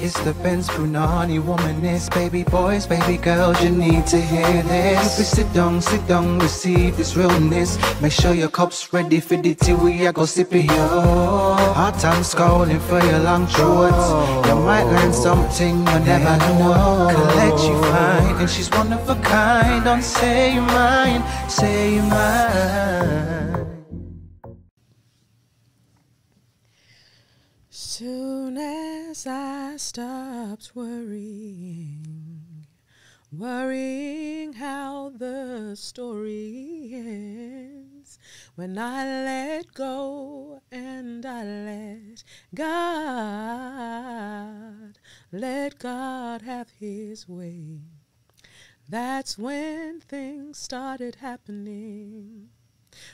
It's the Benz Brunani womanist. Baby boys, baby girls, you need to hear this. Sit down, receive this realness. Make sure your cup's ready for the tea. We are go sip it, yo. Hard time scrolling for your long shorts. You might learn something you never know. Collect you fine, and she's one of a kind. Don't say you're mine, say you're mine. Soon as I stopped worrying how the story ends, when I let go and I let God have his way, that's when things started happening.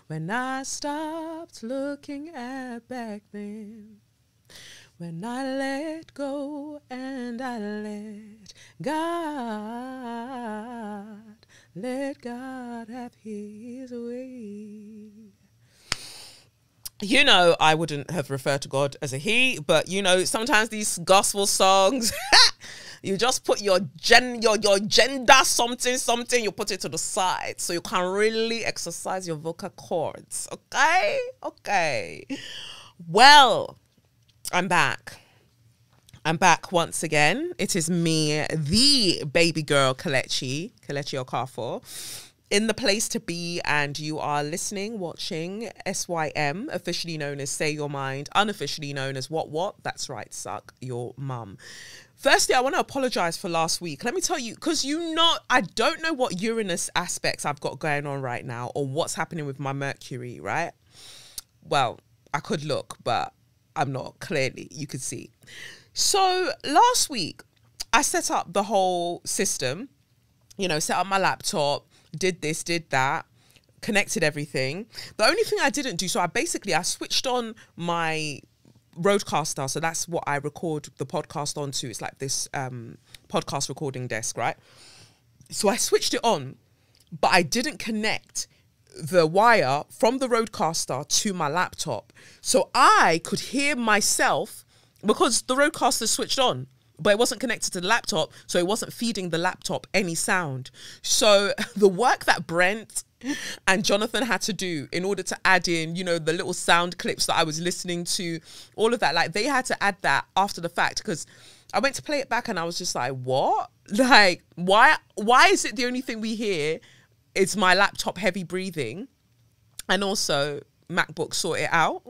When I stopped looking at back then, when I let go and I let God have his way. You know, I wouldn't have referred to God as a he, but you know, sometimes these gospel songs, you just put your gender something, you put it to the side so you can really exercise your vocal cords. Okay. Well, I'm back once again. It is me, the baby girl Kelechi Okafor, in the place to be, and you are listening, watching SYM, officially known as Say Your Mind, unofficially known as What? That's right, suck your mum. Firstly, I want to apologize for last week. Let me tell you, because I don't know what Uranus aspects I've got going on right now or what's happening with my Mercury, right? Well, I could look, but I'm not, clearly, you could see. So last week, I set up the whole system, set up my laptop, did this, did that, connected everything. The only thing I didn't do, so I switched on my Rodecaster, so that's what I record the podcast onto. It's like this podcast recording desk, right? So I switched it on, but I didn't connect the wire from the Rodecaster to my laptop, so I could hear myself because the Rodecaster switched on, but it wasn't connected to the laptop, so it wasn't feeding the laptop any sound. So the work that Brent and Jonathan had to do in order to add in, the little sound clips that I was listening to, all of that, like they had to add that after the fact, because I went to play it back and I was just like, what? Like, why is it the only thing we hear? It's my laptop heavy breathing, and also MacBook sort it out.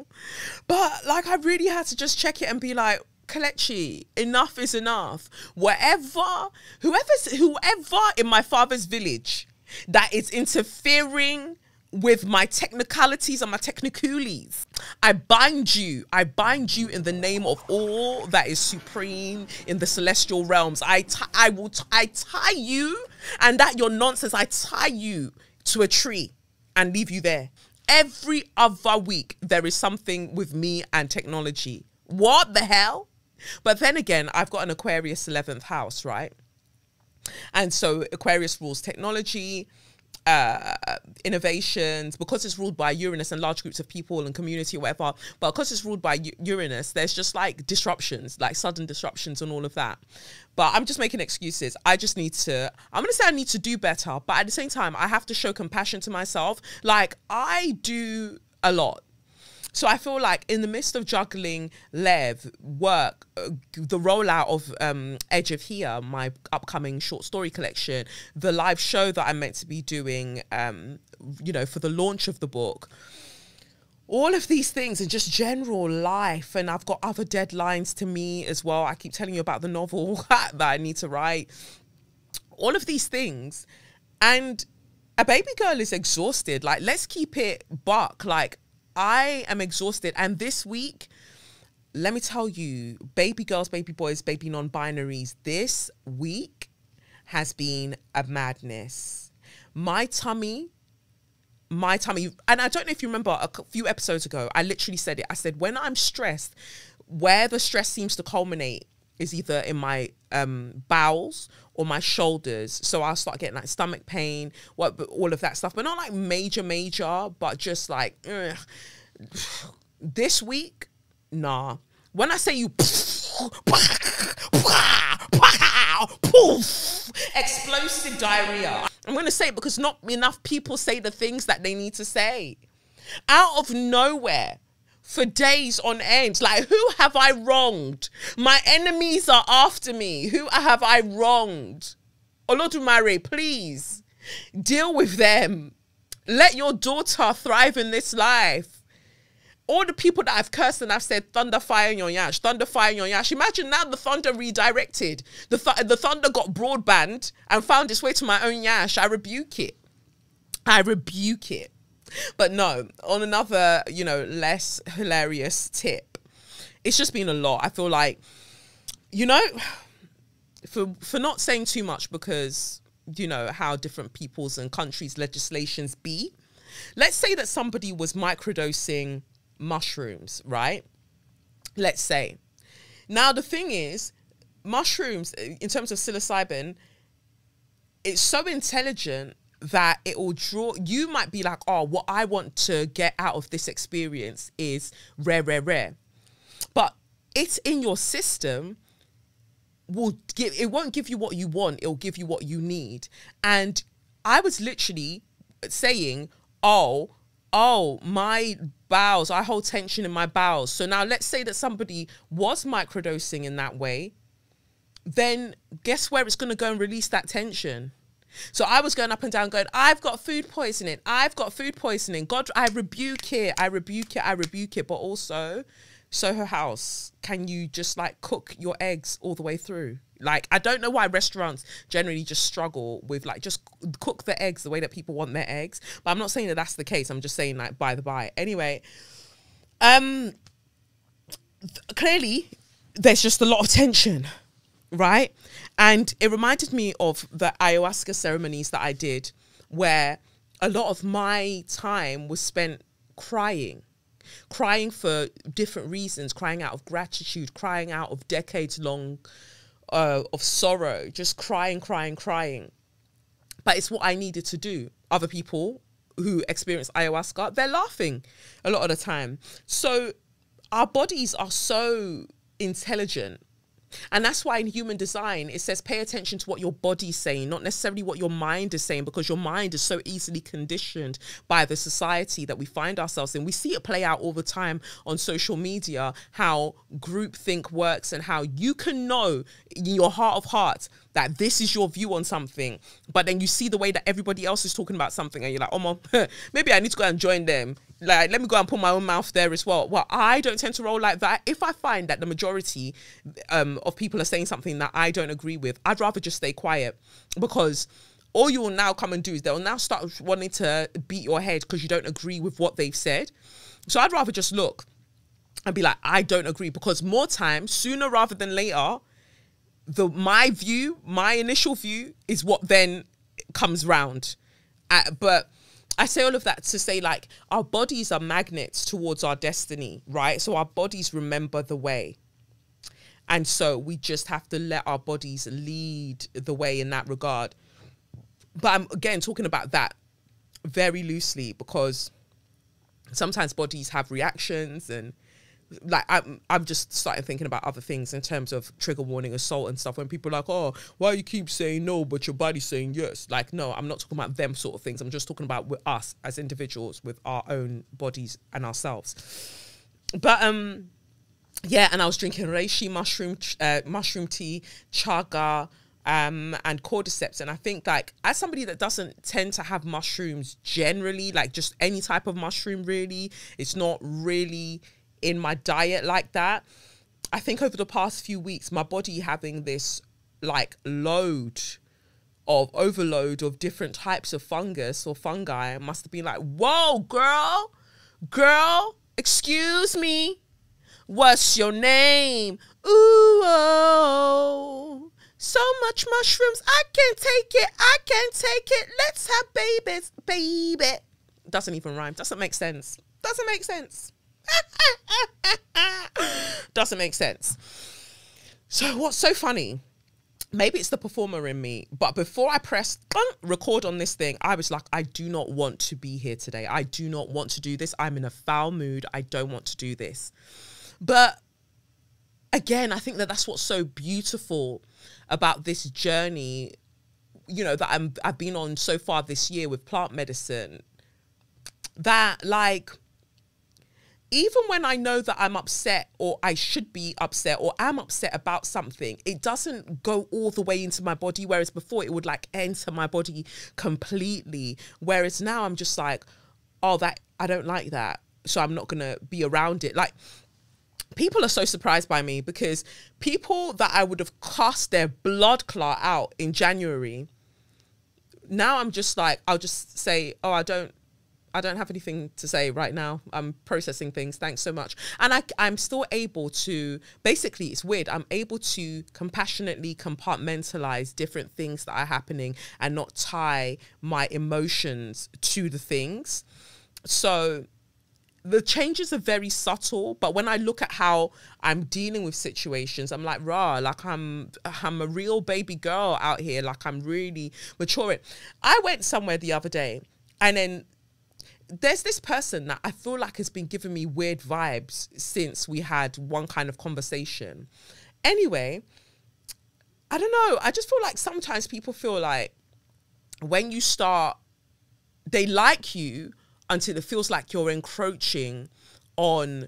But like, I really had to just check it and be like, Kelechi, enough is enough. Whoever in my father's village that is interfering with my technicalities and my technicalities, I bind you in the name of all that is supreme in the celestial realms. I tie you, and that your nonsense, I tie you to a tree and leave you there. Every other week, there is something with me and technology. What the hell? But then again, I've got an Aquarius 11th house, right? And so Aquarius rules technology, innovations, because it's ruled by Uranus and large groups of people and community or whatever. But because it's ruled by Uranus, there's just like disruptions, like sudden disruptions and all of that. But I'm just making excuses. I'm going to say I need to do better, but at the same time, I have to show compassion to myself. Like, I do a lot. So I feel like in the midst of juggling Lev, work, the rollout of Edge of Here, my upcoming short story collection, the live show that I'm meant to be doing, for the launch of the book, all of these things and just general life. And I've got other deadlines to meet as well. I keep telling you about the novel that I need to write. All of these things. And a baby girl is exhausted. Like, let's keep it buck. Like, I am exhausted. And this week, let me tell you, baby girls, baby boys, baby non-binaries, this week has been a madness. My tummy, and I don't know if you remember a few episodes ago, I literally said it. I said, when I'm stressed, where the stress seems to culminate is either in my bowels or my shoulders. So I'll start getting like stomach pain, all of that stuff, but not like major, but just like, ugh. This week, nah. When I say you, explosive diarrhea. I'm going to say it because not enough people say the things that they need to say. Out of nowhere, for days on end. Like, who have I wronged? My enemies are after me. Who have I wronged? Olodumare, please deal with them. Let your daughter thrive in this life. All the people that I've cursed and I've said, thunder, fire in your yash, thunder, fire in your yash. Imagine now the thunder redirected. The thunder got broadband and found its way to my own yash. I rebuke it. I rebuke it. But no, on another, less hilarious tip, it's just been a lot. I feel like, for not saying too much because, how different people's and countries' legislations be. Let's say that somebody was microdosing mushrooms, right? Let's say. Now, the thing is, mushrooms, in terms of psilocybin, it's so intelligent that it will draw, you might be like, oh, what I want to get out of this experience is rare, rare, rare. But it's in your system, it won't give you what you want, it'll give you what you need. And I was literally saying, oh, my bowels, I hold tension in my bowels. So now let's say that somebody was microdosing in that way, then guess where it's going to go and release that tension? So I was going up and down going, I've got food poisoning. I've got food poisoning. God, I rebuke it. I rebuke it. I rebuke it. But also, Soho House, can you just like cook your eggs all the way through? Like, I don't know why restaurants generally just struggle with like, just cook the eggs the way that people want their eggs. But I'm not saying that that's the case. I'm just saying like by the by. Anyway, clearly there's just a lot of tension, right? And it reminded me of the ayahuasca ceremonies that I did, where a lot of my time was spent crying for different reasons, crying out of gratitude, crying out of decades long of sorrow, just crying. But it's what I needed to do. Other people who experience ayahuasca, they're laughing a lot of the time. So our bodies are so intelligent. And that's why in human design, it says pay attention to what your body's saying, not necessarily what your mind is saying, because your mind is so easily conditioned by the society that we find ourselves in. We see it play out all the time on social media, how groupthink works and how you can know in your heart of hearts that this is your view on something, but then you see the way that everybody else is talking about something and you're like, oh, maybe I need to go and join them. Like, let me go and put my own mouth there as well. Well, I don't tend to roll like that. If I find that the majority of people are saying something that I don't agree with, I'd rather just stay quiet, because all you will now come and do is they'll now start wanting to beat your head because you don't agree with what they've said. So I'd rather just look and be like, I don't agree, because more time, sooner rather than later, my initial view is what then comes round. But I say all of that to say, like, our bodies are magnets towards our destiny, right? So our bodies remember the way. And so we just have to let our bodies lead the way in that regard. But I'm, again, talking about that very loosely, because sometimes bodies have reactions, and like I'm just starting thinking about other things in terms of trigger warning, assault and stuff, when people are like, oh, why you keep saying no but your body's saying yes? Like, no, I'm not talking about them sort of things. I'm just talking about with us as individuals, with our own bodies and ourselves. But yeah, and I was drinking reishi mushroom tea, chaga, and cordyceps. And I think, like, as somebody that doesn't tend to have mushrooms generally, like just any type of mushroom really, it's not really in my diet like that. I think over the past few weeks, my body having this like overload of different types of fungus or fungi must have been like, whoa, girl, excuse me, what's your name? Ooh, oh, so much mushrooms, I can't take it, let's have babies, baby. Doesn't even rhyme, doesn't make sense. Doesn't make sense. So what's so funny, maybe it's the performer in me, but before I pressed record on this thing, I was like, I do not want to be here today. I do not want to do this. I'm in a foul mood. I don't want to do this. But again, I think that that's what's so beautiful about this journey, you know, that I've been on so far this year with plant medicine, that like, even when I know that I'm upset or I should be upset or am upset about something, it doesn't go all the way into my body. Whereas before it would like enter my body completely. Whereas now I'm just like, oh, that I don't like that, so I'm not going to be around it. Like, people are so surprised by me, because people that I would have cast their blood clot out in January, now I'm just like, I'll just say, oh, I don't have anything to say right now. I'm processing things. Thanks so much. And I'm still able to, basically, it's weird. I'm able to compassionately compartmentalize different things that are happening and not tie my emotions to the things. So the changes are very subtle, but when I look at how I'm dealing with situations, I'm like, rah, like I'm a real baby girl out here. Like, I'm really maturing. I went somewhere the other day, and then there's this person that I feel like has been giving me weird vibes since we had one kind of conversation. Anyway, I don't know. I just feel like sometimes people feel like when you start, they like you until it feels like you're encroaching on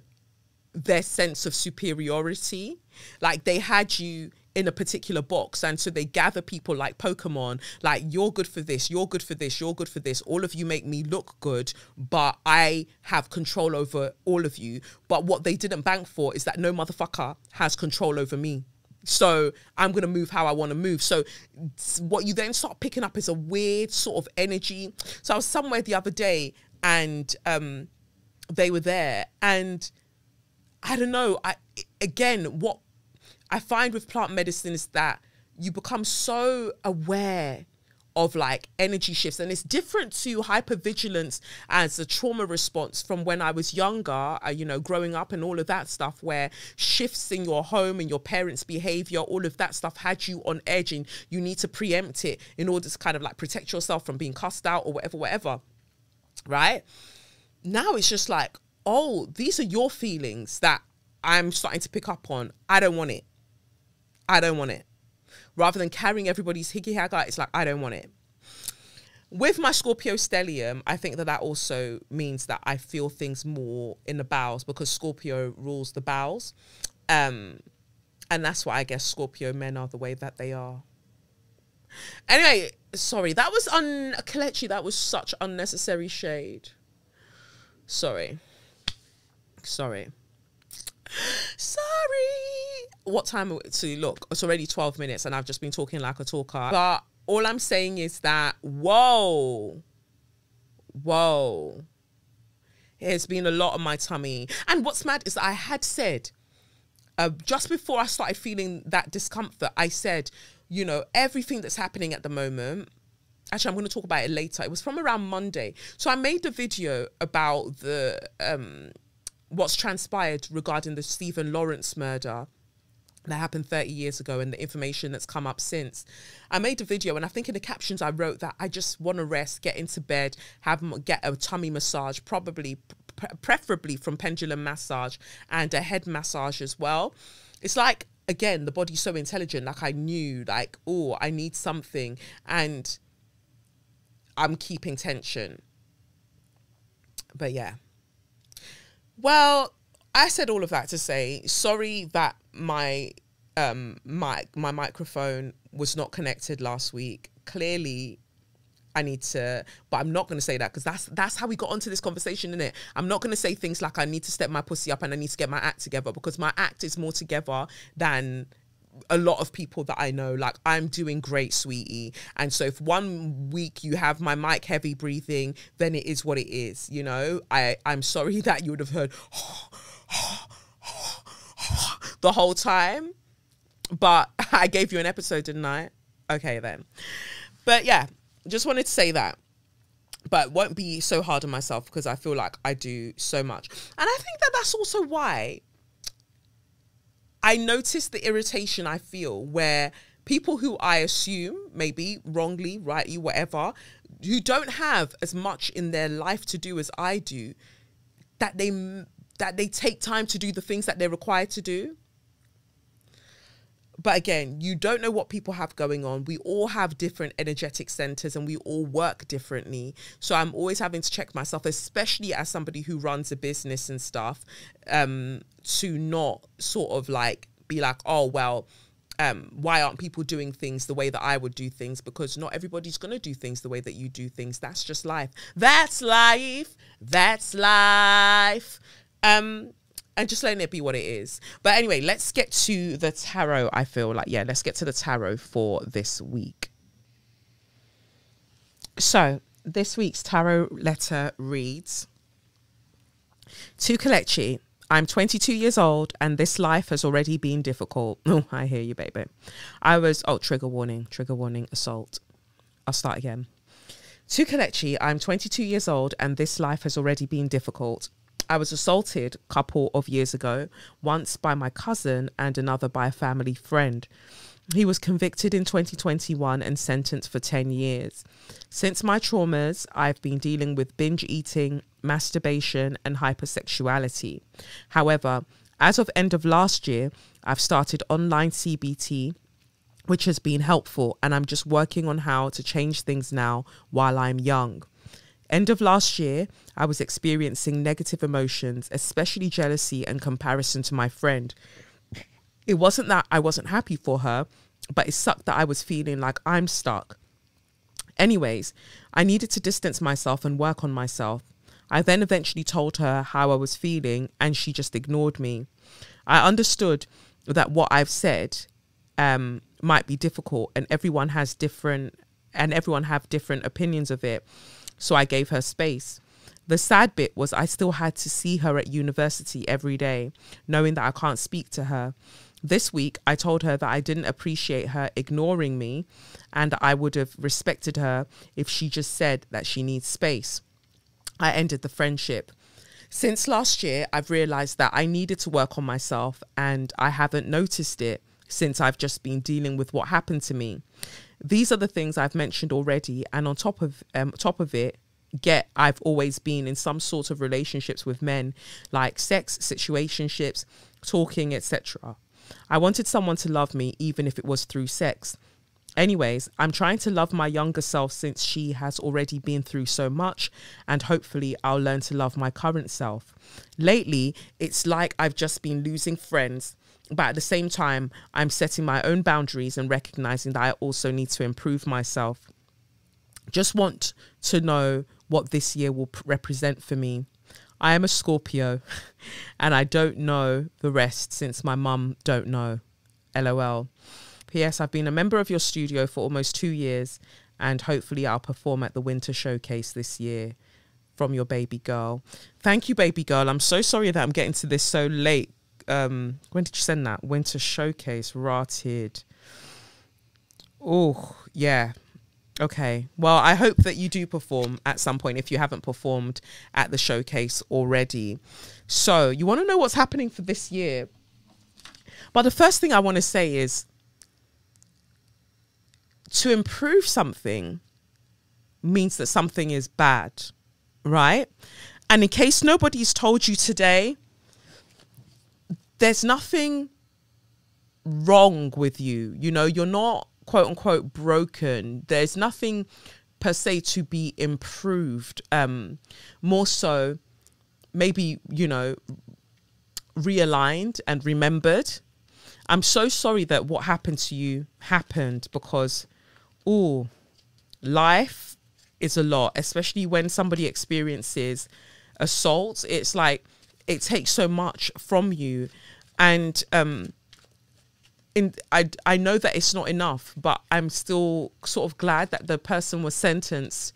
their sense of superiority. Like, they had you in a particular box, and so they gather people like Pokemon, like, you're good for this, you're good for this, you're good for this, all of you make me look good, but I have control over all of you. But what they didn't bank for is that no motherfucker has control over me, so I'm gonna move how I want to move. So what you then start picking up is a weird sort of energy. So I was somewhere the other day, and they were there, and I don't know, again, what I find with plant medicine is that you become so aware of like energy shifts, and it's different to hypervigilance as a trauma response from when I was younger, you know, growing up and all of that stuff, where shifts in your home and your parents' behavior, all of that stuff had you on edge, and you need to preempt it in order to kind of like protect yourself from being cussed out or whatever, right? Now it's just like, oh, these are your feelings that I'm starting to pick up on. I don't want it. I don't want it. Rather than carrying everybody's higgy hagger, it's like, I don't want it. With my Scorpio stellium, I think that also means that I feel things more in the bowels, because Scorpio rules the bowels. And that's why I guess Scorpio men are the way that they are. Anyway, sorry, that was Kelechi, that was such unnecessary shade. Sorry. What time to look? It's already 12 minutes and I've just been talking like a talker. But all I'm saying is that, whoa. It's been a lot on my tummy. And what's mad is that I had said, just before I started feeling that discomfort, I said, you know, everything that's happening at the moment, actually, I'm going to talk about it later. It was from around Monday. So I made a video about the what's transpired regarding the Stephen Lawrence murder that happened 30 years ago and the information that's come up since. I made a video, and I think in the captions I wrote that I just want to rest, get into bed, get a tummy massage, preferably from pendulum massage, and a head massage as well. It's like, again, the body's so intelligent. Like, I knew, like, oh, I need something, and I'm keeping tension. But yeah. Well, I said all of that to say, sorry that my microphone was not connected last week. Clearly, I need to, but I'm not going to say that, because that's how we got onto this conversation, innit? I'm not going to say things like I need to step my pussy up and I need to get my act together, because my act is more together than a lot of people that I know. Like, I'm doing great, sweetie. And so if one week you have my mic heavy breathing, then it is what it is, you know? I'm sorry that you would have heard the whole time, but I gave you an episode, didn't I? Okay, then. But yeah, just wanted to say that. But won't be so hard on myself, because I feel like I do so much. And I think that that's also why I notice the irritation I feel, where people who I assume, maybe wrongly, rightly, whatever, who don't have as much in their life to do as I do, that they take time to do the things that they're required to do. But again, you don't know what people have going on. We all have different energetic centers and we all work differently. So I'm always having to check myself, especially as somebody who runs a business and stuff, to not sort of like be like, oh, well, why aren't people doing things the way that I would do things? Because not everybody's going to do things the way that you do things. That's just life. That's life. That's life. And just letting it be what it is. But anyway, let's get to the tarot. I feel like, yeah, let's get to the tarot for this week. So this week's tarot letter reads, to Kelechi, I'm 22 years old and this life has already been difficult. Oh, I hear you, baby. Trigger warning, assault. I'll start again. To Kelechi, I'm 22 years old and this life has already been difficult. I was assaulted a couple of years ago, once by my cousin and another by a family friend. He was convicted in 2021 and sentenced for 10 years. Since my traumas, I've been dealing with binge eating, masturbation, and hypersexuality. However, as of end of last year, I've started online CBT, which has been helpful, and I'm just working on how to change things now while I'm young. End of last year, I was experiencing negative emotions, especially jealousy and comparison to my friend. It wasn't that I wasn't happy for her, but it sucked that I was feeling like I'm stuck. Anyways, I needed to distance myself and work on myself. I then eventually told her how I was feeling and she just ignored me. I understood that what I've said might be difficult and everyone have different opinions of it. So I gave her space. The sad bit was I still had to see her at university every day, knowing that I can't speak to her. This week, I told her that I didn't appreciate her ignoring me and I would have respected her if she just said that she needs space. I ended the friendship. Since last year, I've realized that I needed to work on myself and I haven't noticed it since I've just been dealing with what happened to me. These are the things I've mentioned already, and on top of it, I've always been in some sort of relationships with men, like sex, situationships, talking, etc. I wanted someone to love me, even if it was through sex. Anyways, I'm trying to love my younger self since she has already been through so much, and hopefully I'll learn to love my current self. Lately, it's like I've just been losing friends, but at the same time, I'm setting my own boundaries and recognizing that I also need to improve myself. Just want to know what this year will represent for me. I am a Scorpio and I don't know the rest since my mum don't know. LOL. P.S. I've been a member of your studio for almost 2 years and hopefully I'll perform at the Winter Showcase this year. From your baby girl. Thank you, baby girl. I'm so sorry that I'm getting to this so late. When did you send that? Winter Showcase, rotted. Oh, yeah. Okay. Well, I hope that you do perform at some point if you haven't performed at the showcase already. So you want to know what's happening for this year. But the first thing I want to say is to improve something means that something is bad, right? And in case nobody's told you today, there's nothing wrong with you. You know, you're not quote unquote broken. There's nothing per se to be improved. More so maybe, you know, realigned and remembered. I'm so sorry that what happened to you happened because, life is a lot, especially when somebody experiences assault. It's like, it takes so much from you. And I know that it's not enough, but I'm still sort of glad that the person was sentenced.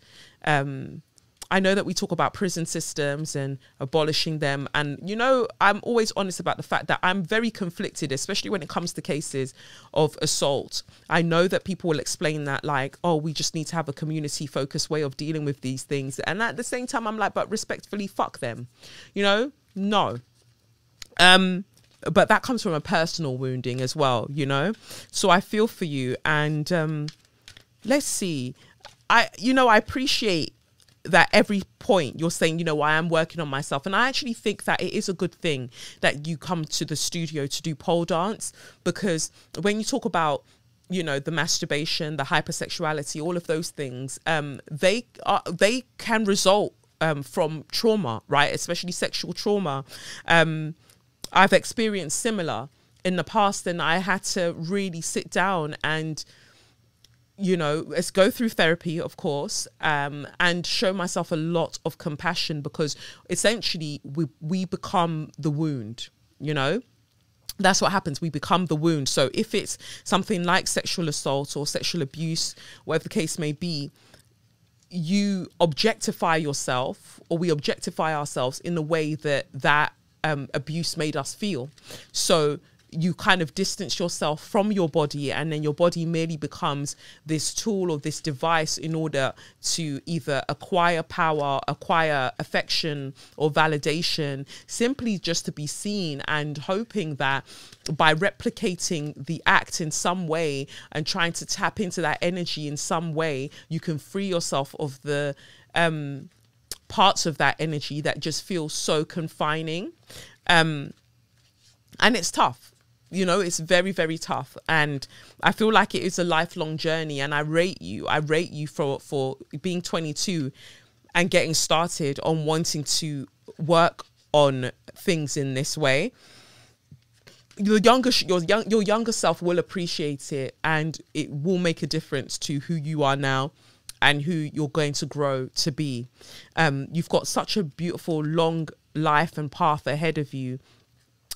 I know that we talk about prison systems and abolishing them. And, you know, I'm always honest about the fact that I'm very conflicted, especially when it comes to cases of assault. I know that people will explain that like, oh, we just need to have a community focused way of dealing with these things. And at the same time, I'm like, but respectfully, fuck them, you know? No. But that comes from a personal wounding as well, you know? So I feel for you. And let's see. I appreciate that every point you're saying, you know, I am working on myself. And I actually think that it is a good thing that you come to the studio to do pole dance, because when you talk about, you know, the masturbation, the hypersexuality, all of those things, they can result from trauma, right? Especially sexual trauma. I've experienced similar in the past, and I had to really sit down and, you know, let's go through therapy, of course, and show myself a lot of compassion, because essentially we become the wound, you know. That's what happens. We become the wound. So if it's something like sexual assault or sexual abuse, whatever the case may be, you objectify yourself, or we objectify ourselves in the way that abuse made us feel. So you kind of distance yourself from your body, and then your body merely becomes this tool or this device in order to either acquire power, acquire affection or validation, simply just to be seen, and hoping that by replicating the act in some way and trying to tap into that energy in some way, you can free yourself of the parts of that energy that just feel so confining. And it's tough. You know, it's very, very tough. And I feel like it is a lifelong journey. And I rate you for being 22 and getting started on wanting to work on things in this way. Your younger self will appreciate it, and it will make a difference to who you are now and who you're going to grow to be. You've got such a beautiful, long life and path ahead of you.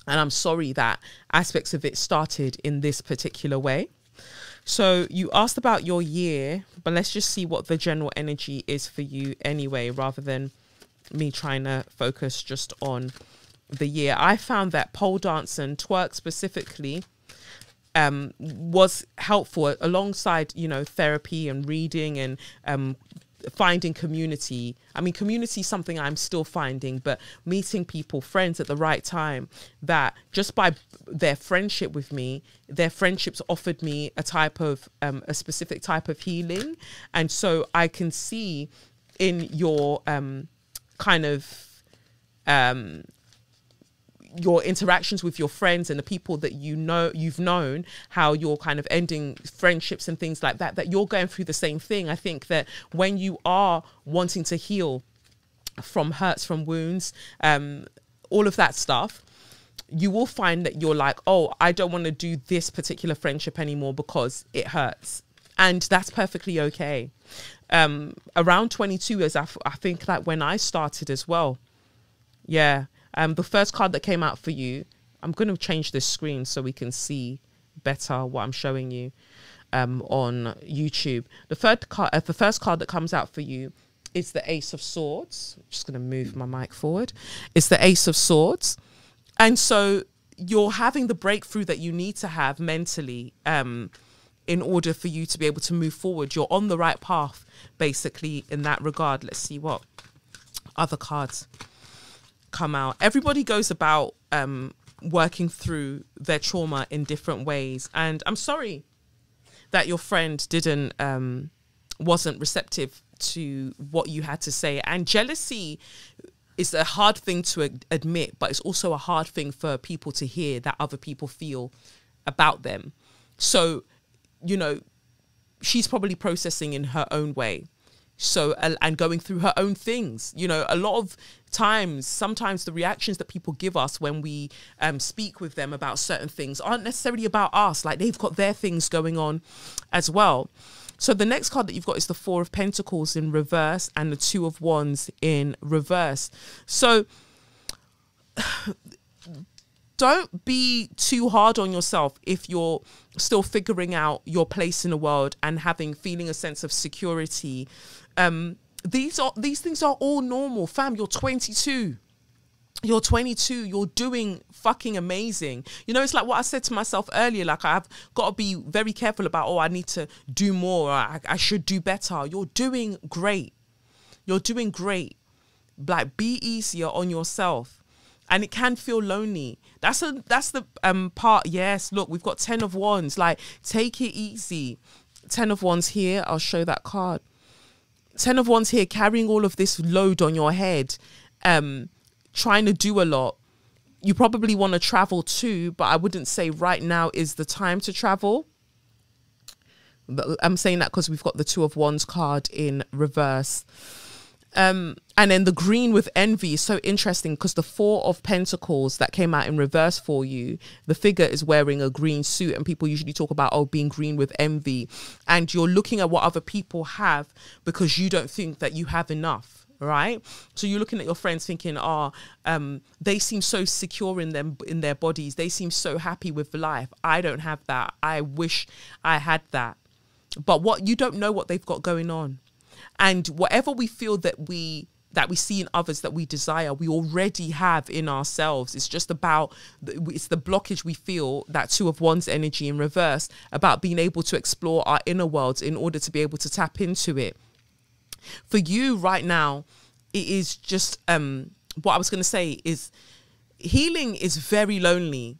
And I'm sorry that aspects of it started in this particular way. So you asked about your year, but let's just see what the general energy is for you anyway, rather than me trying to focus just on the year. I found that pole dance and twerk specifically was helpful alongside, you know, therapy and reading and finding community. I mean, community is something I'm still finding, but meeting people, friends at the right time, that just by their friendship with me, their friendships offered me a type of, a specific type of healing. And so I can see in your kind of, your interactions with your friends and the people that you've known, how you're kind of ending friendships and things like that, that you're going through the same thing. I think that when you are wanting to heal from hurts, from wounds, all of that stuff, you will find that you're like, oh, I don't want to do this particular friendship anymore because it hurts. And that's perfectly okay. Around 22 is I think that when I started as well. Yeah. The first card that came out for you, I'm going to change this screen so we can see better what I'm showing you on YouTube. The first card that comes out for you is the Ace of Swords. I'm just going to move my mic forward. It's the Ace of Swords. And so you're having the breakthrough that you need to have mentally in order for you to be able to move forward. You're on the right path, basically, in that regard. Let's see what other cards come out. Everybody goes about working through their trauma in different ways, and I'm sorry that your friend wasn't receptive to what you had to say. And jealousy is a hard thing to admit, but it's also a hard thing for people to hear that other people feel about them. So, you know, she's probably processing in her own way. So, and going through her own things, you know, a lot of times, sometimes the reactions that people give us when we speak with them about certain things aren't necessarily about us. Like, they've got their things going on as well. So the next card that you've got is the Four of Pentacles in reverse and the Two of Wands in reverse. So don't be too hard on yourself if you're still figuring out your place in the world and feeling a sense of security. These things are all normal, fam. You're 22. You're 22. You're doing fucking amazing. You know, it's like what I said to myself earlier. Like, I've got to be very careful about, oh, I need to do more. Or I should do better. You're doing great. You're doing great. Like, be easier on yourself. And it can feel lonely. That's the part. Yes, look, we've got 10 of Wands. Like, take it easy. 10 of Wands here. I'll show that card. Ten of Wands here, carrying all of this load on your head, trying to do a lot. You probably want to travel too, but I wouldn't say right now is the time to travel. But I'm saying that because we've got the Two of Wands card in reverse. And then the green with envy is so interesting because the Four of Pentacles that came out in reverse for you, the figure is wearing a green suit, and people usually talk about, oh, being green with envy. And you're looking at what other people have because you don't think that you have enough. Right, so you're looking at your friends thinking, oh, they seem so secure in their bodies, they seem so happy with life. I don't have that. I wish I had that. But what you don't know what they've got going on, and whatever we feel that we see in others that we desire, we already have in ourselves. It's just about it's the blockage we feel, that Two of Wands energy in reverse, about being able to explore our inner worlds in order to be able to tap into it. For you right now, it is just what I was going to say is healing is very lonely.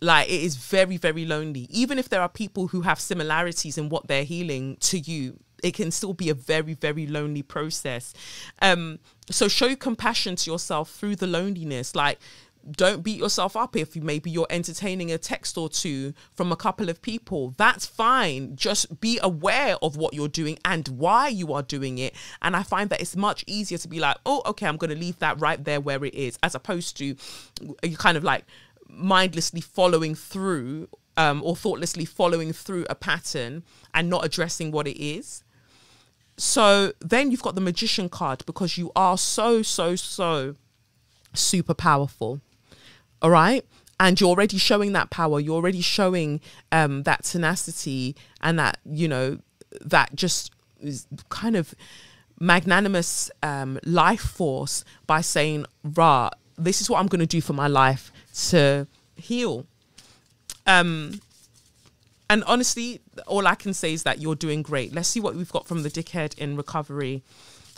Like, it is very, very lonely. Even if there are people who have similarities in what they're healing to you, it can still be a very, very lonely process. So show compassion to yourself through the loneliness. Like, don't beat yourself up if maybe you're entertaining a text or two from a couple of people. That's fine. Just be aware of what you're doing and why you are doing it. And I find that it's much easier to be like, oh, okay, I'm going to leave that right there where it is, as opposed to you kind of like mindlessly following through or thoughtlessly following through a pattern and not addressing what it is. So then you've got the Magician card, because you are so super powerful. All right. And you're already showing that power. You're already showing that tenacity and that, you know, that just is kind of magnanimous life force by saying, rah, this is what I'm going to do for my life to heal. And honestly, all I can say is that you're doing great. Let's see what we've got from the Dickhead in Recovery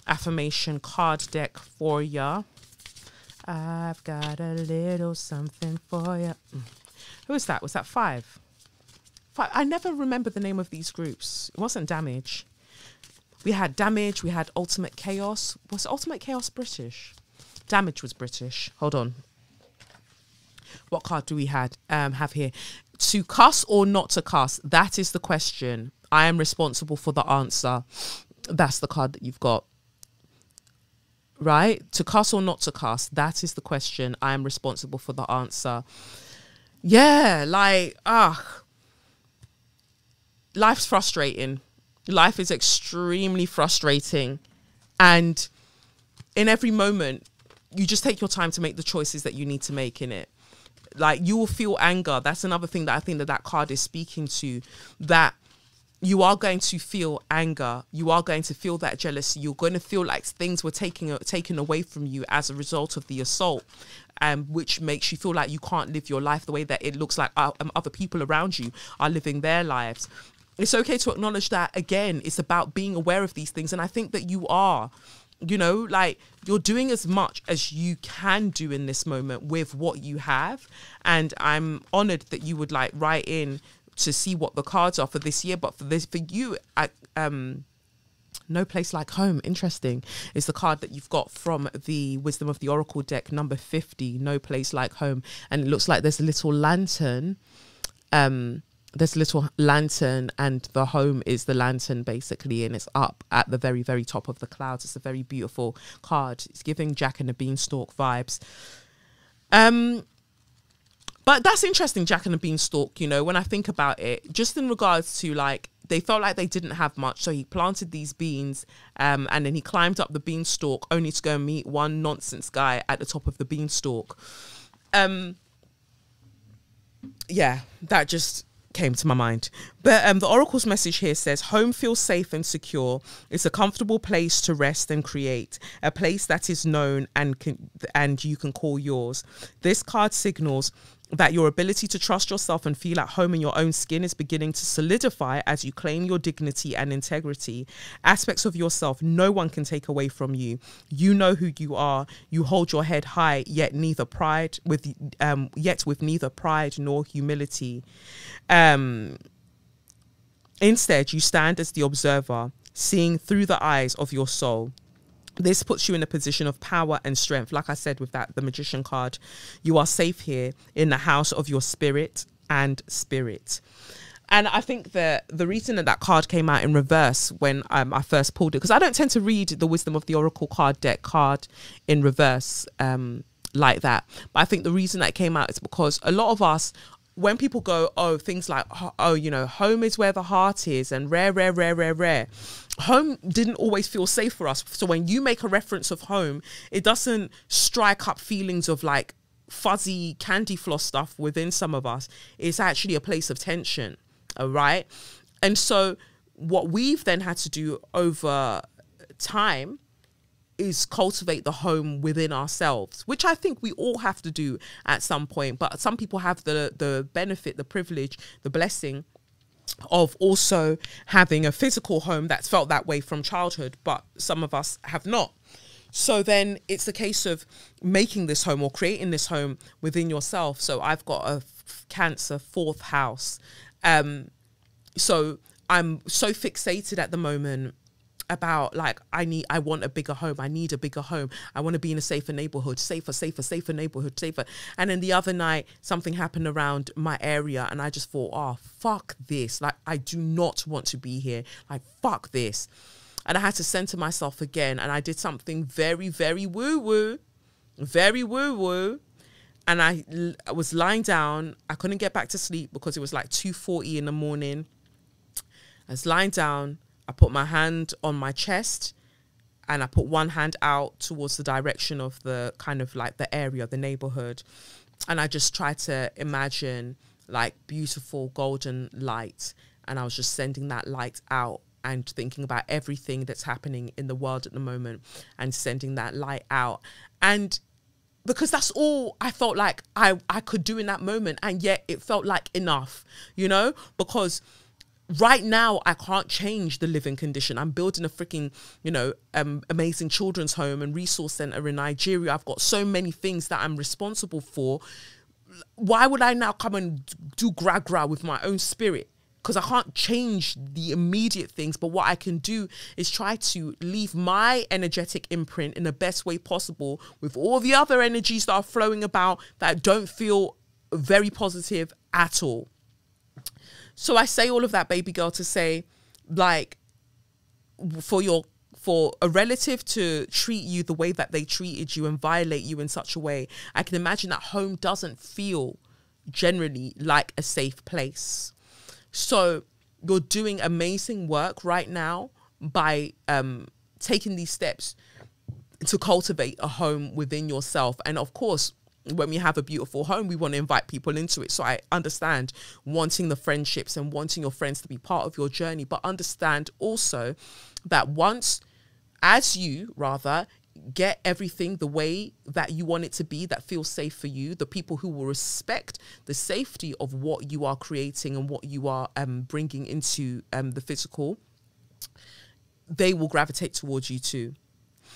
affirmation card deck for ya. I've got a little something for you. Who was that? Was that five? I never remember the name of these groups. It wasn't Damage. We had Damage. We had Ultimate Chaos. Was Ultimate Chaos British? Damage was British. Hold on. What card do we have here? To cuss or not to cuss? That is the question. I am responsible for the answer. That's the card that you've got. Right? To cuss or not to cuss? That is the question. I am responsible for the answer. Yeah, like, life's frustrating. Life is extremely frustrating. And in every moment, you just take your time to make the choices that you need to make in it. Like, you will feel anger. That's another thing that I think that card is speaking to, that you are going to feel anger. You are going to feel that jealousy. You're going to feel like things were taken away from you as a result of the assault, which makes you feel like you can't live your life the way that it looks like other people around you are living their lives. It's okay to acknowledge that. Again, it's about being aware of these things. And I think that you are, you know, like, you're doing as much as you can do in this moment with what you have. And I'm honored that you would like write in to see what the cards are for this year. But for you, No Place Like Home, interesting, is the card that you've got from the Wisdom of the Oracle deck, number 50, No Place Like Home. And it looks like there's a little lantern. There's a little lantern, and the home is the lantern basically, and it's up at the very, very top of the clouds. It's a very beautiful card. It's giving Jack and the Beanstalk vibes. But that's interesting, Jack and the Beanstalk, you know, when I think about it, just in regards to, like, they felt like they didn't have much, so he planted these beans, and then he climbed up the beanstalk only to go and meet one nonsense guy at the top of the beanstalk. Yeah, that just came to my mind. But the Oracle's message here says, home feels safe and secure. It's a comfortable place to rest and create, a place that is known and you can call yours. This card signals that your ability to trust yourself and feel at home in your own skin is beginning to solidify as you claim your dignity and integrity. Aspects of yourself no one can take away from you. You know who you are. You hold your head high, yet with neither pride nor humility. Instead, you stand as the observer, seeing through the eyes of your soul. This puts you in a position of power and strength. Like I said with the Magician card, you are safe here in the house of your spirit and spirit. And I think that the reason that card came out in reverse when I first pulled it, because I don't tend to read the Wisdom of the Oracle card deck card in reverse like that. But I think the reason that it came out is because a lot of us, when people go, oh, things like, oh, you know, home is where the heart is, and rare. Home didn't always feel safe for us. So when you make a reference of home, it doesn't strike up feelings of like fuzzy candy floss stuff within some of us. It's actually a place of tension. All right. And so what we've then had to do over time is cultivate the home within ourselves, which I think we all have to do at some point. But some people have the benefit, the privilege, the blessing of also having a physical home that's felt that way from childhood, but some of us have not. So then it's a case of making this home or creating this home within yourself. So I've got a Cancer 4th house. So I'm so fixated at the moment about like, I want a bigger home. I need a bigger home. I want to be in a safer neighborhood, safer neighborhood, safer. And then the other night, something happened around my area and I just thought, oh, fuck this. Like, I do not want to be here. Like, fuck this. And I had to center myself again. And I did something very, very woo-woo, And I was lying down. I couldn't get back to sleep because it was like 2:40 in the morning. I was lying down. I put my hand on my chest and I put one hand out towards the direction of the kind of like the area, the neighborhood. And I just tried to imagine like beautiful golden light. And I was just sending that light out and thinking about everything that's happening in the world at the moment and sending that light out. And because that's all I felt like I could do in that moment. And yet it felt like enough, you know, because right now I can't change the living condition. I'm building a freaking, you know, amazing children's home and resource center in Nigeria. I've got so many things that I'm responsible for. Why would I now come and do gra with my own spirit? Because I can't change the immediate things, but what I can do is try to leave my energetic imprint in the best way possible with all the other energies that are flowing about that don't feel very positive at all. So I say all of that, baby girl, to say, like, for a relative to treat you the way that they treated you and violate you in such a way, I can imagine that home doesn't feel generally like a safe place. So you're doing amazing work right now by taking these steps to cultivate a home within yourself. And of course, when we have a beautiful home, we want to invite people into it. So I understand wanting the friendships and wanting your friends to be part of your journey, but understand also that as you get everything the way that you want it to be, that feels safe for you, the people who will respect the safety of what you are creating and what you are bringing into the physical, they will gravitate towards you too.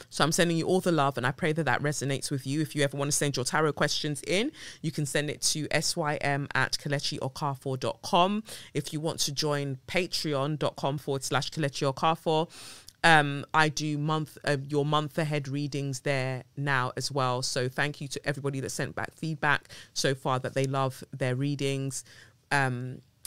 So I'm sending you all the love, and I pray that that resonates with you. If you ever want to send your tarot questions in, you can send it to SYM@KelechiOkafor.com. If you want to join patreon.com/KelechiOkafor, I do your month ahead readings there now as well. So thank you to everybody that sent back feedback so far that they love their readings.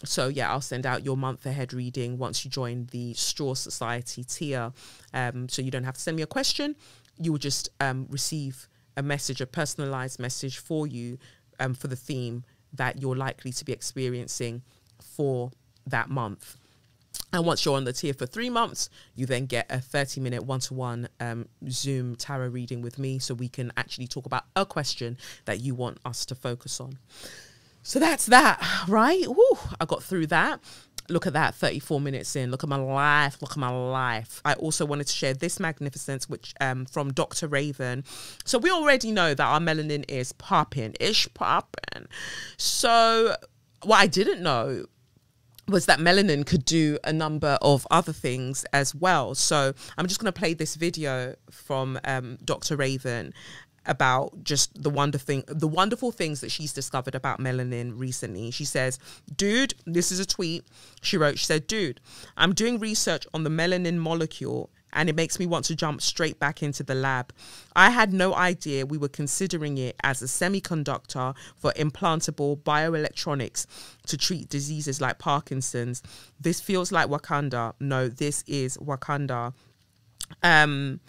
So yeah, I'll send out your month ahead reading once you join the Straw Society tier. So you don't have to send me a question. You will just receive a message, a personalized message for you for the theme that you're likely to be experiencing for that month. And once you're on the tier for 3 months, you then get a 30-minute one-to-one Zoom tarot reading with me, so we can actually talk about a question that you want us to focus on. So that's that, right? Woo, I got through that. Look at that, 34 minutes in. Look at my life. Look at my life. I also wanted to share this magnificence, which from Dr. Raven. So we already know that our melanin is popping. So what I didn't know was that melanin could do a number of other things as well. So I'm just going to play this video from Dr. Raven. about just the wonderful things that she's discovered about melanin recently. She says, dude, this is a tweet she wrote. She said, dude, I'm doing research on the melanin molecule and it makes me want to jump straight back into the lab. I had no idea we were considering it as a semiconductor for implantable bioelectronics to treat diseases like Parkinson's. This feels like Wakanda. No, this is Wakanda. And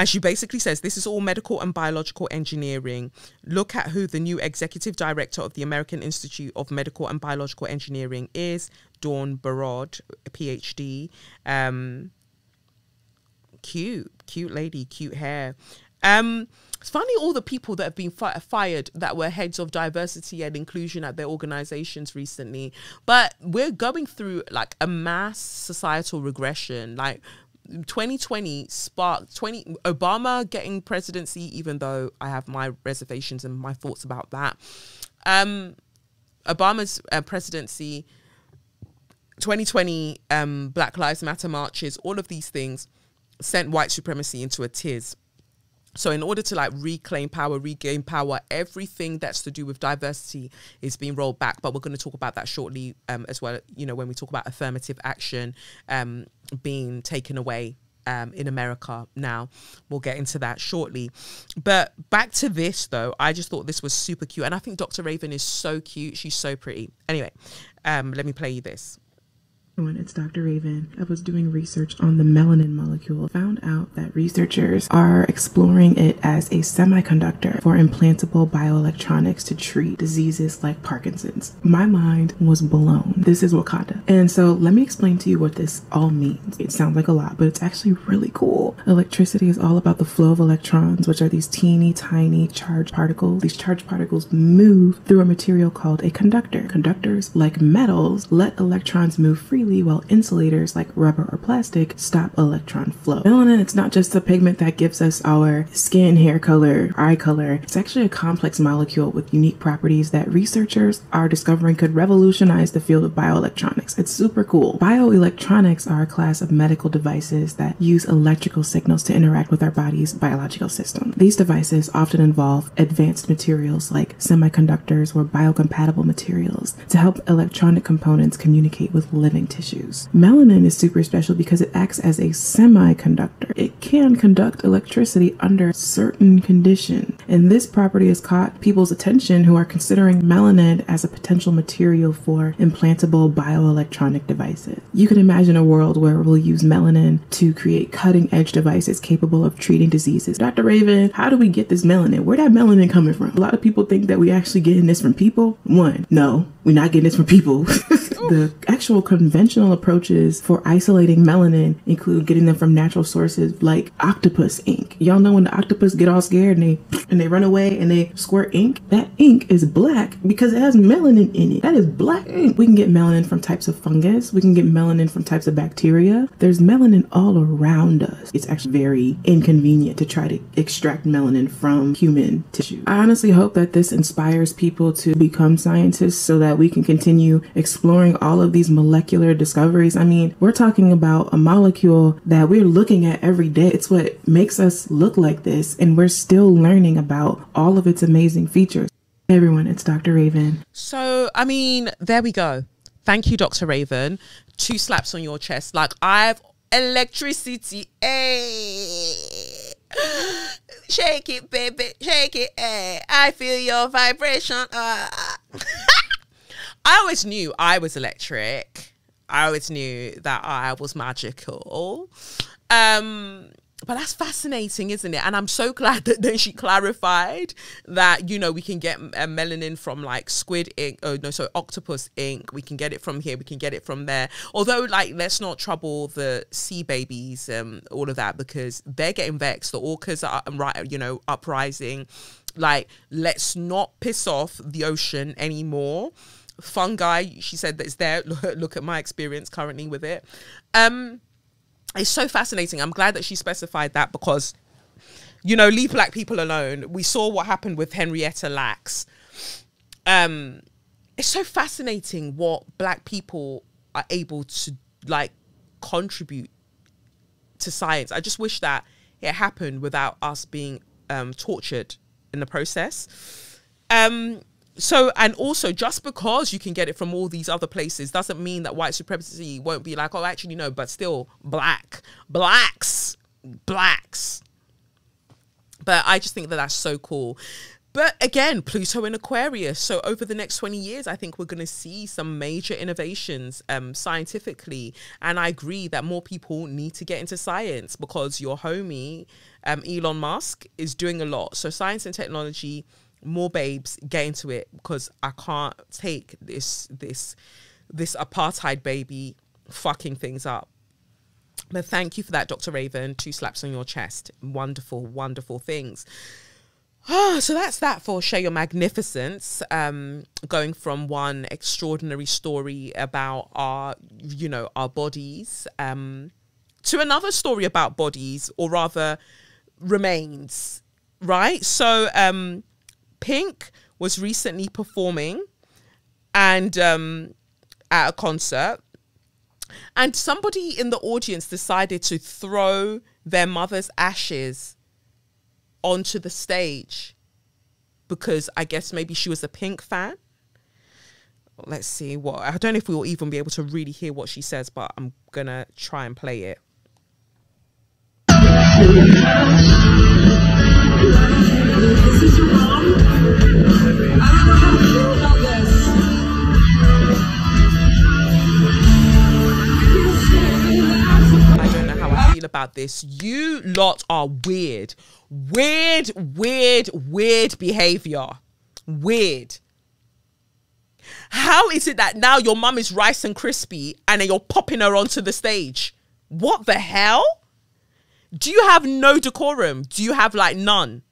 she basically says, this is all medical and biological engineering. Look at who the new executive director of the American Institute of Medical and Biological Engineering is, Dawn Barod, a PhD. Cute lady, cute hair. It's funny, all the people that have been fired that were heads of diversity and inclusion at their organizations recently. But we're going through like a mass societal regression. Like 2020 sparked Obama getting presidency, even though I have my reservations and my thoughts about that. Obama's presidency, 2020 Black Lives Matter marches, all of these things sent white supremacy into a tiz. So in order to like reclaim power, regain power, everything that's to do with diversity is being rolled back. But we're going to talk about that shortly as well, you know, when we talk about affirmative action being taken away in America now. We'll get into that shortly. But back to this, though, I just thought this was super cute. And I think Dr. Raven is so cute. She's so pretty. Anyway, let me play you this. It's Dr. Raven. I was doing research on the melanin molecule. Found out that researchers are exploring it as a semiconductor for implantable bioelectronics to treat diseases like Parkinson's. My mind was blown. This is Wakanda. And so let me explain to you what this all means. It sounds like a lot, but it's actually really cool. Electricity is all about the flow of electrons, which are these teeny tiny charged particles. These charged particles move through a material called a conductor. Conductors, like metals, let electrons move freely, while insulators like rubber or plastic stop electron flow. Melanin, it's not just a pigment that gives us our skin, hair color, eye color. It's actually a complex molecule with unique properties that researchers are discovering could revolutionize the field of bioelectronics. It's super cool. Bioelectronics are a class of medical devices that use electrical signals to interact with our body's biological system. These devices often involve advanced materials like semiconductors or biocompatible materials to help electronic components communicate with living tissues. Melanin is super special because it acts as a semiconductor. It can conduct electricity under certain conditions, and this property has caught people's attention who are considering melanin as a potential material for implantable bioelectronic devices. You can imagine a world where we'll use melanin to create cutting-edge devices capable of treating diseases. Dr. Raven, how do we get this melanin? Where that melanin coming from? A lot of people think that we actually getting this from people. One, no, we're not getting this from people. The actual conventional approaches for isolating melanin include getting them from natural sources like octopus ink. Y'all know when the octopus get all scared and they run away and they squirt ink? That ink is black because it has melanin in it. That is black ink. We can get melanin from types of fungus. We can get melanin from types of bacteria. There's melanin all around us. It's actually very inconvenient to try to extract melanin from human tissue. I honestly hope that this inspires people to become scientists so that we can continue exploring all of these molecular discoveries. I mean, we're talking about a molecule that we're looking at every day. It's what makes us look like this, and we're still learning about all of its amazing features. Hey everyone, it's Dr. Raven. So, I mean, there we go. Thank you, Dr. Raven. 2 slaps on your chest. Like, I've electricity. Hey. Shake it, baby. Shake it. Hey. I feel your vibration. I always knew I was electric. I always knew that I was magical. But that's fascinating, isn't it? And I'm so glad that then she clarified that, you know, we can get melanin from like squid ink. Oh, no, so octopus ink. We can get it from here. We can get it from there. Although, like, let's not trouble the sea babies, all of that, because they're getting vexed. The orcas are, right, you know, uprising. Like, let's not piss off the ocean anymore. Fungi, she said that it's there. Look at my experience currently with it. It's so fascinating. I'm glad that she specified that because, you know, leave black people alone. We saw what happened with Henrietta Lacks. It's so fascinating what black people are able to, like, contribute to science. I just wish that it happened without us being tortured in the process. So, and also, just because you can get it from all these other places doesn't mean that white supremacy won't be like, oh, actually, no, but still blacks. But I just think that that's so cool. But again, Pluto in Aquarius. So over the next 20 years, I think we're going to see some major innovations scientifically. And I agree that more people need to get into science, because your homie, Elon Musk, is doing a lot. So science and technology, more babes, get into it, because I can't take this apartheid baby fucking things up. But thank you for that, Dr. Raven. 2 slaps on your chest. Wonderful, wonderful things. So that's that for Share Your Magnificence, going from one extraordinary story about our bodies, to another story about bodies, or rather remains, right? So Pink was recently performing and at a concert, and somebody in the audience decided to throw their mother's ashes onto the stage, because I guess maybe she was a Pink fan. Let's see what, I don't know if we will even be able to really hear what she says, but I'm gonna try and play it. This is your mom. I don't know how to feel about this. I don't know how I feel about this. You lot are weird. Weird behavior. Weird. How is it that now your mum is Rice and Crispy and then you're popping her onto the stage? What the hell? Do you have no decorum? Do you have like none?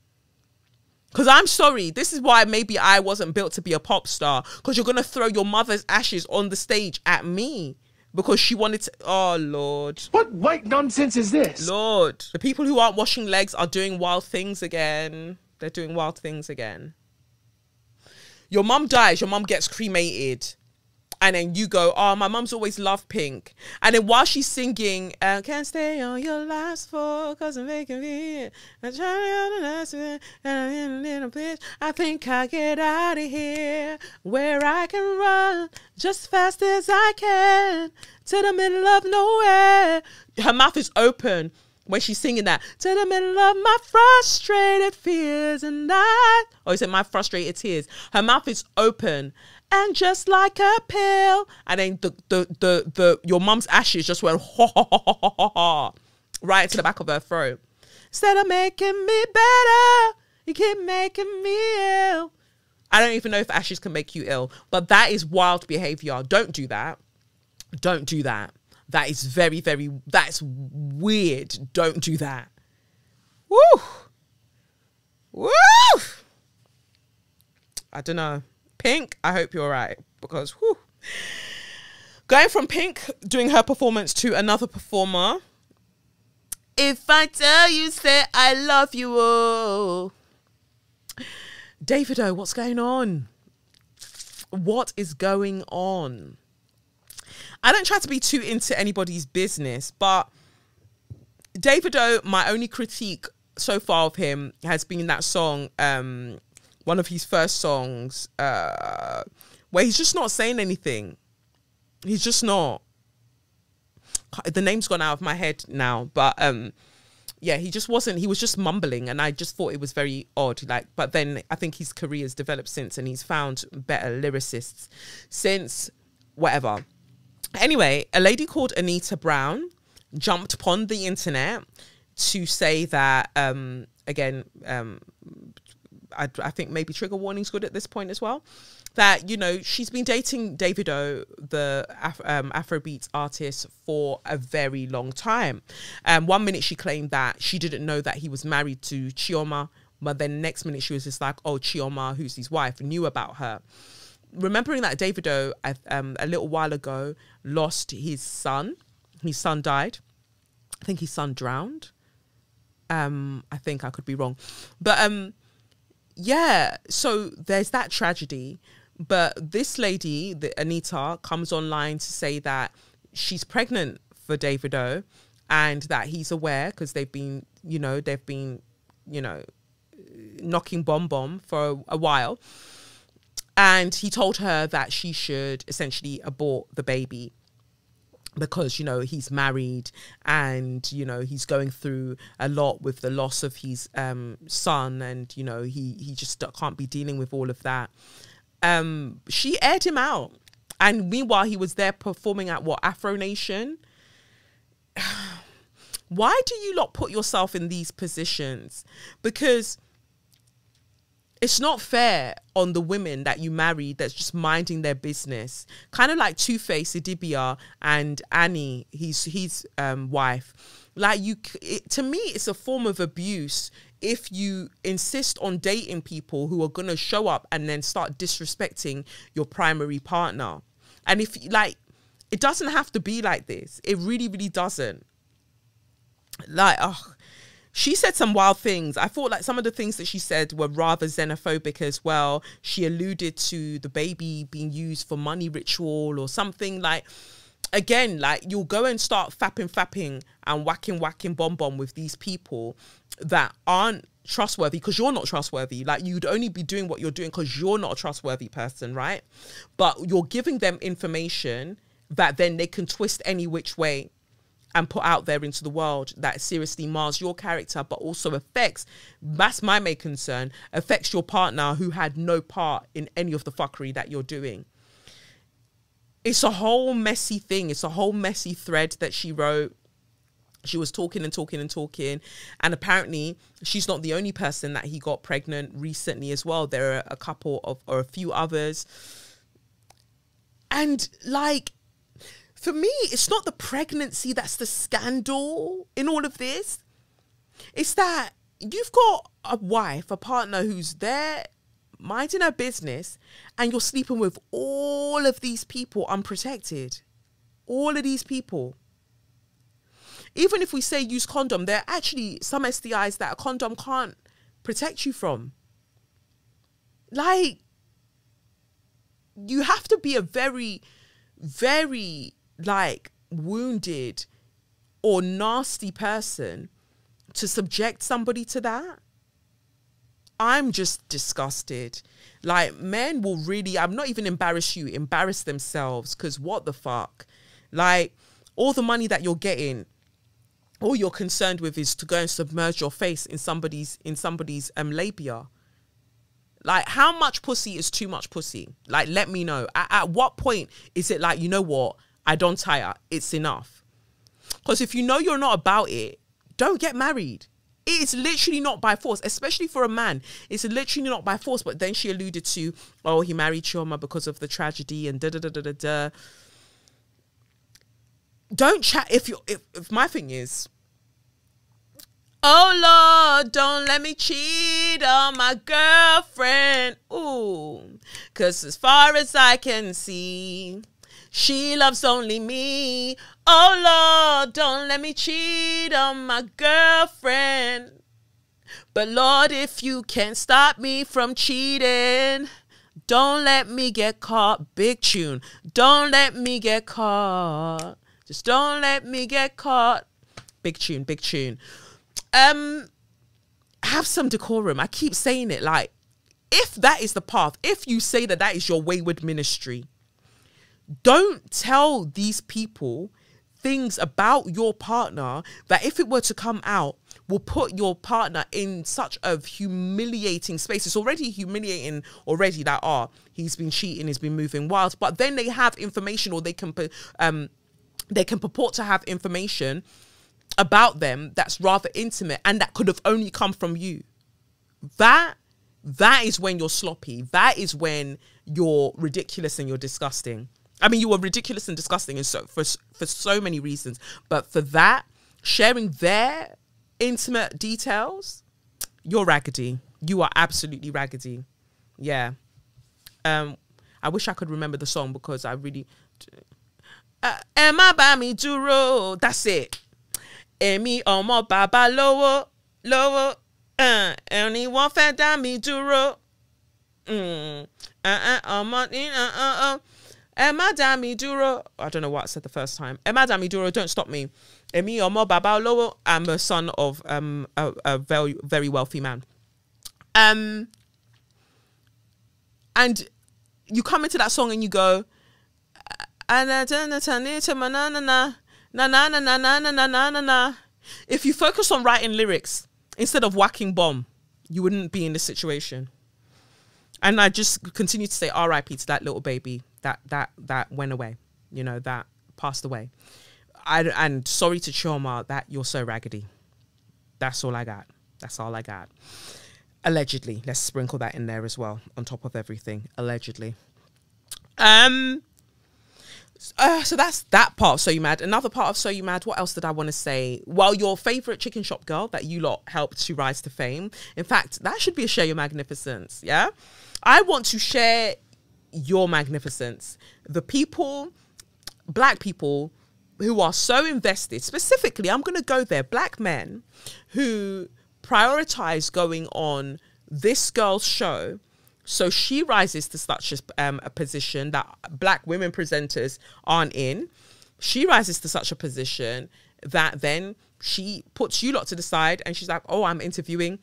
Because I'm sorry, this is why maybe I wasn't built to be a pop star, because you're going to throw your mother's ashes on the stage at me because she wanted to. Oh, Lord. What white nonsense is this? Lord. The people who aren't washing legs are doing wild things again. They're doing wild things again. Your mum dies, your mum gets cremated. And then you go, oh, my mum's always loved Pink. And then while she's singing, can't stay on your last floor because I'm making me. I'm trying to and I'm in a little bitch. I think I get out of here where I can run just as fast as I can to the middle of nowhere. Her mouth is open when she's singing that. To the middle of my frustrated fears and or is it my frustrated tears? Her mouth is open. And just like a pill, and then the your mum's ashes just went right into the back of her throat. Instead of making me better, you keep making me ill. I don't even know if ashes can make you ill, but that is wild behavior. Don't do that. Don't do that. That is very, very, that's weird. Don't do that. Woo! Woo! I don't know. Pink, I hope you're all right, because whew. Going from Pink doing her performance to another performer. If I tell you, say I love you, oh. Davido, what's going on? What is going on? I don't try to be too into anybody's business, but Davido, my only critique so far of him has been that song, one of his first songs, where he's just not saying anything. He's just not. The name's gone out of my head now, but yeah, he just wasn't. He was just mumbling, and I just thought it was very odd. Like, but then I think his career has developed since, and he's found better lyricists since. Whatever. Anyway, a lady called Anita Brown jumped upon the internet to say that again. I think maybe trigger warning's good at this point as well. That, you know, she's been dating Davido, the Afrobeats artist, for a very long time. 1 minute she claimed that she didn't know that he was married to Chioma, but then next minute she was just like, oh, Chioma, who's his wife, knew about her. Remembering that Davido, a little while ago, lost his son. His son died. I think his son drowned. I think I could be wrong. But yeah, so there's that tragedy. But this lady, Anita, comes online to say that she's pregnant for Davido and that he's aware because they've been knocking bomb for a while. And he told her that she should essentially abort the baby because, you know, he's married and, you know, he's going through a lot with the loss of his son, and, you know, he just can't be dealing with all of that. She aired him out. And meanwhile, he was there performing at Afro Nation. Why do you lot put yourself in these positions? Because it's not fair on the women that you marry that's just minding their business. Kind of like Two-Face Idibia and Annie, his wife. Like, to me, it's a form of abuse if you insist on dating people who are going to show up and then start disrespecting your primary partner. And if, like, it doesn't have to be like this. It really, really doesn't. Like, she said some wild things. I thought like some of the things that she said were rather xenophobic as well. She alluded to the baby being used for money ritual or something. Like, again, like, you'll go and start fapping and whacking bomb with these people that aren't trustworthy because you're not trustworthy. Like, you'd only be doing what you're doing because you're not a trustworthy person, right? But you're giving them information that then they can twist any which way and put out there into the world that seriously mars your character, but also affects, that's my main concern, affects your partner who had no part in any of the fuckery that you're doing. It's a whole messy thing. It's a whole messy thread that she wrote. She was talking. And apparently she's not the only person that he got pregnant recently as well. There are a couple of, or a few others. And like, for me, it's not the pregnancy that's the scandal in all of this. It's that you've got a wife, a partner who's there minding her business, and you're sleeping with all of these people unprotected. All of these people. Even if we say use condom, there are actually some STIs that a condom can't protect you from. Like, you have to be a very, very, like, wounded or nasty person to subject somebody to that. I'm just disgusted. Like, men will really, I'm not even embarrass you, embarrass themselves, because what the fuck? Like, all the money that you're getting, all you're concerned with is to go and submerge your face in somebody's labia. Like, how much pussy is too much pussy? Like, let me know. At what point is it like, you know what? I don't tire. It's enough. Because if you know you're not about it, don't get married. It's literally not by force, especially for a man. It's literally not by force. But then she alluded to, oh, he married Chioma because of the tragedy and da-da-da-da-da-da. Don't chat. If my thing is, oh Lord, don't let me cheat on my girlfriend. Ooh, because as far as I can see, she loves only me. Oh Lord, don't let me cheat on my girlfriend. But Lord, if you can't stop me from cheating, don't let me get caught. Big tune. Don't let me get caught. Just don't let me get caught. Big tune, big tune. Have some decorum. I keep saying it. Like, if that is the path, if you say that that is your wayward ministry, don't tell these people things about your partner that, if it were to come out, will put your partner in such a humiliating space. It's already humiliating already that, he's been cheating, he's been moving wild. But then they have information, or they can purport to have information about them that's rather intimate and that could have only come from you. That is when you're sloppy. That is when you're ridiculous and you're disgusting. I mean, you were ridiculous and disgusting, and so for so many reasons. But for that, sharing their intimate details, you're raggedy. You are absolutely raggedy. Yeah. I wish I could remember the song, because I really... Emma Bami Duro. That's it. Emi Omo Baba Lowo. Anyone fed Dami Duro. Emma Dami Duro. I don't know what I said the first time. Emma Dami Duro, don't stop me. Emi Omo Baba Lowo. I'm a son of a very, very wealthy man. And you come into that song and you go, if you focus on writing lyrics instead of whacking bomb, you wouldn't be in this situation. And I just continue to say R.I.P. to that little baby that went away, you know, that passed away. And sorry to Chioma that you're so raggedy. That's all I got. That's all I got. Allegedly. Let's sprinkle that in there as well, on top of everything. Allegedly. So that's that part of So You Mad. Another part of So You Mad, what else did I want to say? Well, your favourite chicken shop girl that you lot helped to rise to fame. In fact, that should be a Share Your Magnificence, yeah? I want to share your magnificence. The people, black people, who are so invested, specifically, I'm going to go there, black men who prioritize going on this girl's show, so she rises to such a position that black women presenters aren't in. She rises to such a position that then she puts you lot to the side and she's like, oh, I'm interviewing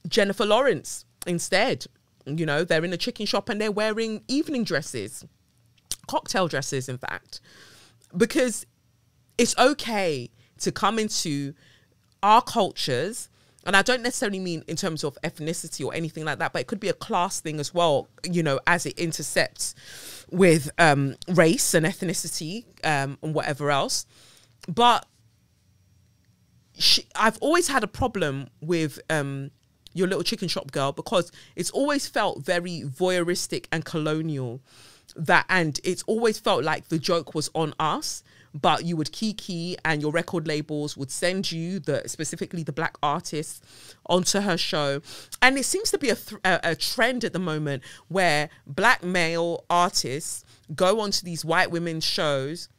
Jennifer Lawrence instead. You know, they're in a chicken shop and they're wearing evening dresses, cocktail dresses, in fact, because it's okay to come into our cultures. And I don't necessarily mean in terms of ethnicity or anything like that, but it could be a class thing as well, you know, as it intercepts with race and ethnicity and whatever else. But I've always had a problem with your little chicken shop girl, because it's always felt very voyeuristic and colonial, and it's always felt like the joke was on us. But you would kiki and your record labels would send you, specifically the black artists, onto her show. And it seems to be a trend at the moment where black male artists go onto these white women's shows,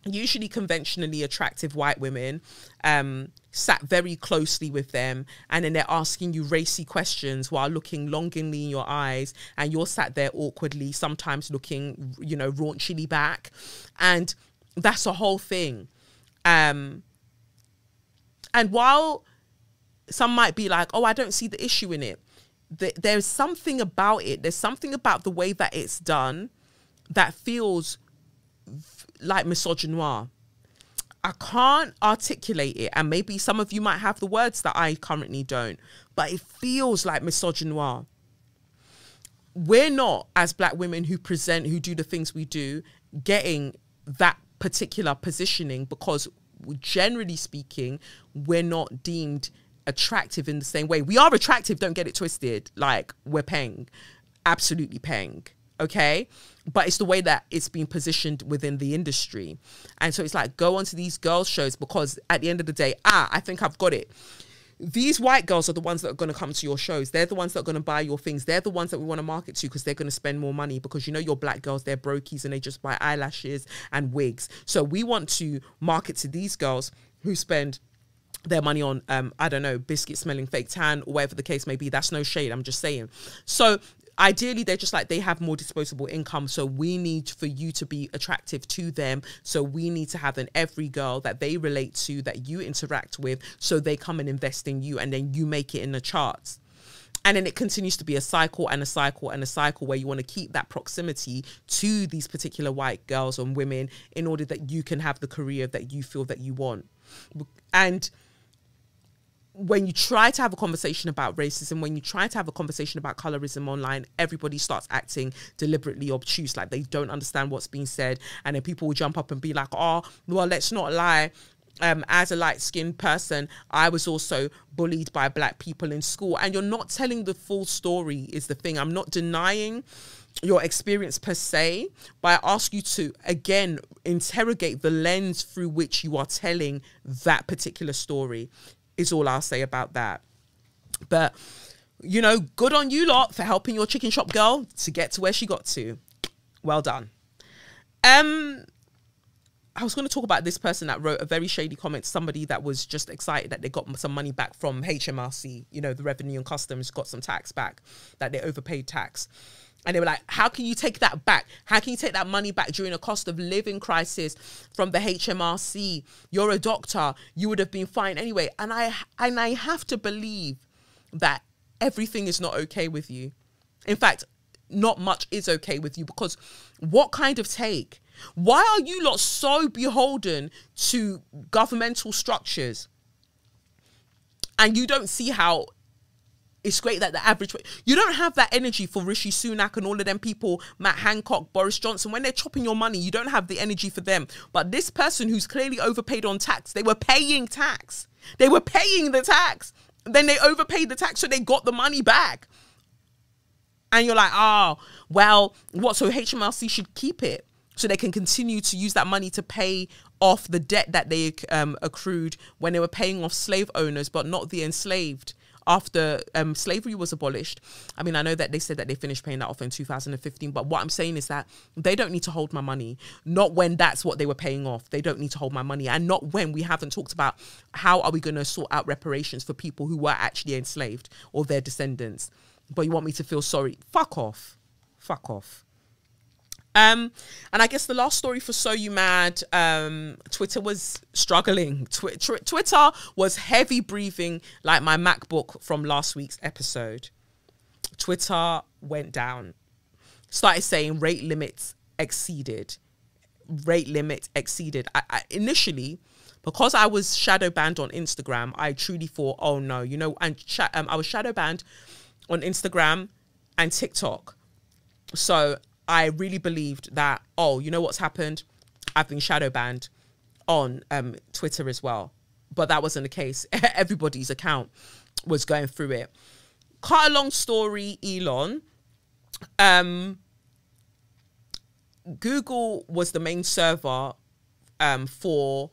usually conventionally attractive white women, sat very closely with them, and then they're asking you racy questions while looking longingly in your eyes, and you're sat there awkwardly, sometimes looking, you know, raunchily back. And that's a whole thing. And while some might be like, oh, I don't see the issue in it, there's something about it. There's something about the way that it's done that feels like misogynoir. I can't articulate it, and maybe some of you might have the words that I currently don't, but it feels like misogynoir. We're not, as black women who present, who do the things we do, getting that particular positioning because, generally speaking, we're not deemed attractive in the same way. We are attractive, don't get it twisted. Like, we're paying, absolutely paying, okay? But it's the way that it's been positioned within the industry. And so it's like, go onto these girls' shows, because at the end of the day, I think I've got it. These white girls are the ones that are going to come to your shows. They're the ones that are going to buy your things. They're the ones that we want to market to, because they're going to spend more money, because, you know, your black girls, they're brokies and they just buy eyelashes and wigs. So we want to market to these girls who spend their money on, I don't know, biscuit smelling fake tan, or whatever the case may be. That's no shade, I'm just saying. So ideally, they're just like, they have more disposable income, so we need for you to be attractive to them. So we need to have an every girl that they relate to, that you interact with, so they come and invest in you, and then you make it in the charts. And then it continues to be a cycle and a cycle and a cycle, where you want to keep that proximity to these particular white girls and women in order that you can have the career that you feel that you want. And when you try to have a conversation about racism, when you try to have a conversation about colorism online, everybody starts acting deliberately obtuse, like they don't understand what's being said. And then people will jump up and be like, oh, well, let's not lie. As a light-skinned person, I was also bullied by black people in school. And you're not telling the full story is the thing. I'm not denying your experience per se, but I ask you to, again, interrogate the lens through which you are telling that particular story, is all I'll say about that. But, you know, good on you lot for helping your chicken shop girl to get to where she got to. Well done. I was going to talk about this person that wrote a very shady comment, somebody that was just excited that they got some money back from HMRC, you know, the Revenue and Customs, got some tax back, that they overpaid tax. And they were like, how can you take that back? How can you take that money back during a cost of living crisis from the HMRC? You're a doctor. You would have been fine anyway. And I have to believe that everything is not okay with you. In fact, not much is okay with you, because what kind of take? Why are you lot so beholden to governmental structures? And you don't see how it's great that the average... You don't have that energy for Rishi Sunak and all of them people, Matt Hancock, Boris Johnson. When they're chopping your money, you don't have the energy for them. But this person who's clearly overpaid on tax, they were paying tax. They were paying the tax. Then they overpaid the tax, so they got the money back. And you're like, oh, well, what? So HMRC should keep it so they can continue to use that money to pay off the debt that they accrued when they were paying off slave owners, but not the enslaved after slavery was abolished. I mean, I know that they said that they finished paying that off in 2015, but what I'm saying is that they don't need to hold my money. Not when that's what they were paying off. They don't need to hold my money. And not when we haven't talked about how are we going to sort out reparations for people who were actually enslaved or their descendants. But you want me to feel sorry? Fuck off. Fuck off. And I guess the last story for So You Mad, Twitter was struggling. Twitter was heavy breathing like my MacBook from last week's episode. Twitter went down. Started saying rate limits exceeded. Rate limit exceeded. I initially, because I was shadow banned on Instagram, I truly thought, oh no, you know, and I was shadow banned on Instagram and TikTok. So I really believed that, oh, you know what's happened? I've been shadow banned on Twitter as well. But that wasn't the case. Everybody's account was going through it. Cut a long story, Elon. Google was the main server for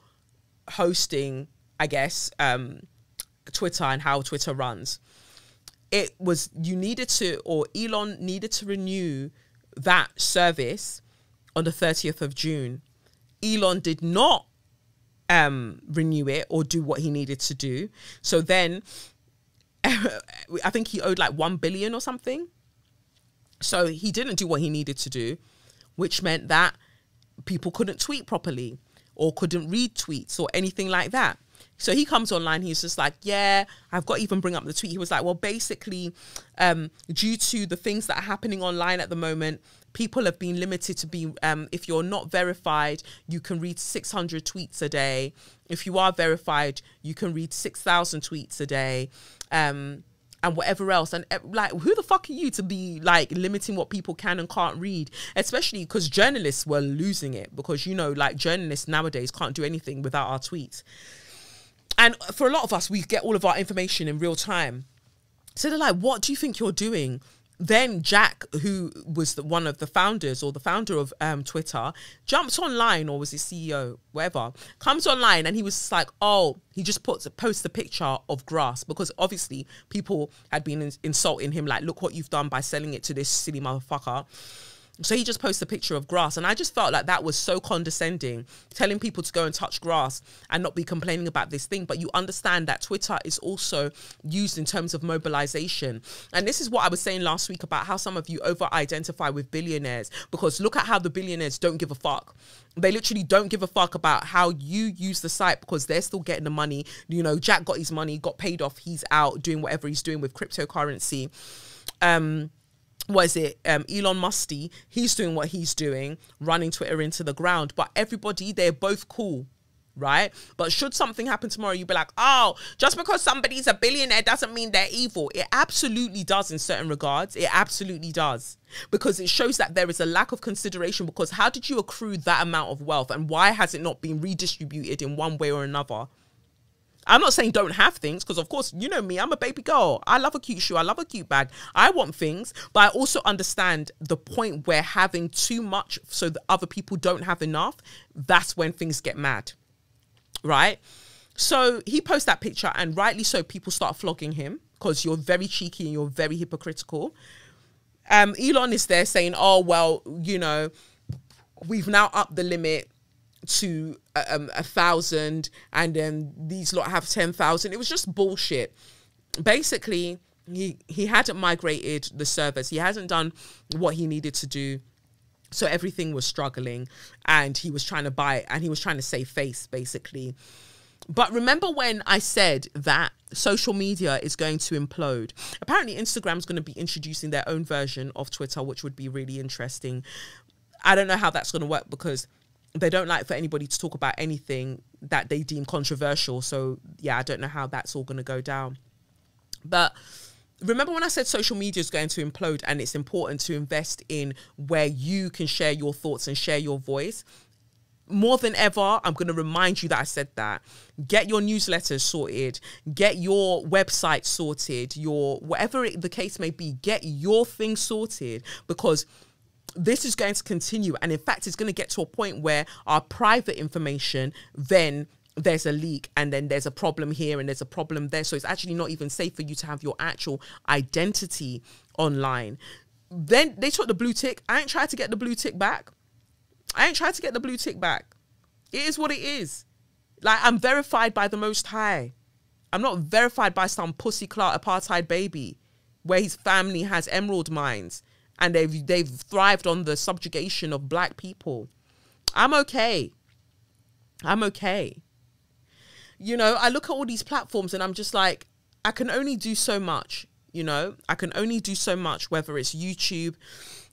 hosting, I guess, Twitter and how Twitter runs. It was, you needed to, or Elon needed to renew that service on the 30th of June. Elon did not renew it or do what he needed to do. So then I think he owed like 1 billion or something. So he didn't do what he needed to do, which meant that people couldn't tweet properly or couldn't read tweets or anything like that. So he comes online, he's just like, yeah, I've got to even bring up the tweet. He was like, well, basically, due to the things that are happening online at the moment, people have been limited to be, if you're not verified, you can read 600 tweets a day. If you are verified, you can read 6,000 tweets a day. And whatever else. And like, who the fuck are you to be like limiting what people can and can't read? Especially because journalists were losing it, because, you know, like journalists nowadays can't do anything without our tweets. And for a lot of us, we get all of our information in real time. So they're like, what do you think you're doing? Then Jack, who was one of the founders or the founder of Twitter, jumps online, or was his CEO, whatever, comes online, and he was like, oh, he just posts a picture of grass, because obviously people had been insulting him, like, look what you've done by selling it to this silly motherfucker. So he just posts a picture of grass. And I just felt like that was so condescending, telling people to go and touch grass and not be complaining about this thing. But you understand that Twitter is also used in terms of mobilization. And this is what I was saying last week about how some of you over-identify with billionaires, because look at how the billionaires don't give a fuck. They literally don't give a fuck about how you use the site, because they're still getting the money. You know, Jack got his money, got paid off. He's out doing whatever he's doing with cryptocurrency. What is it? Elon Musty, he's doing what he's doing, running Twitter into the ground. But everybody, they're both cool, right? But should something happen tomorrow, you'd be like, oh, just because somebody's a billionaire doesn't mean they're evil. It absolutely does in certain regards. It absolutely does. Because it shows that there is a lack of consideration, because how did you accrue that amount of wealth, and why has it not been redistributed in one way or another? I'm not saying don't have things, because of course, you know me, I'm a baby girl. I love a cute shoe. I love a cute bag. I want things, but I also understand the point where having too much so that other people don't have enough, that's when things get mad, right? So he posts that picture, and rightly so, people start flogging him, because you're very cheeky and you're very hypocritical. Elon is there saying, oh, well, you know, we've now upped the limit to 1,000, and then these lot have 10,000. It was just bullshit. Basically, he hadn't migrated the servers. He hasn't done what he needed to do. So everything was struggling, and he was trying to buy it, and he was trying to save face, basically. But remember when I said that social media is going to implode? Apparently Instagram's going to be introducing their own version of Twitter, which would be really interesting. I don't know how that's going to work because they don't like for anybody to talk about anything that they deem controversial. So yeah, I don't know how that's all going to go down. But remember when I said social media is going to implode and it's important to invest in where you can share your thoughts and share your voice? More than ever, I'm going to remind you that I said that. Get your newsletters sorted. Get your website sorted. Your whatever the case may be, get your thing sorted, because this is going to continue. And in fact, it's going to get to a point where our private information, then there's a leak and then there's a problem here and there's a problem there. So it's actually not even safe for you to have your actual identity online. Then they took the blue tick. I ain't tried to get the blue tick back. It is what it is. Like, I'm verified by the Most High. I'm not verified by some pussy clout apartheid baby where his family has emerald mines and they've thrived on the subjugation of black people. I'm okay. You know, I look at all these platforms and I'm just like, I can only do so much, you know? I can only do so much, whether it's YouTube,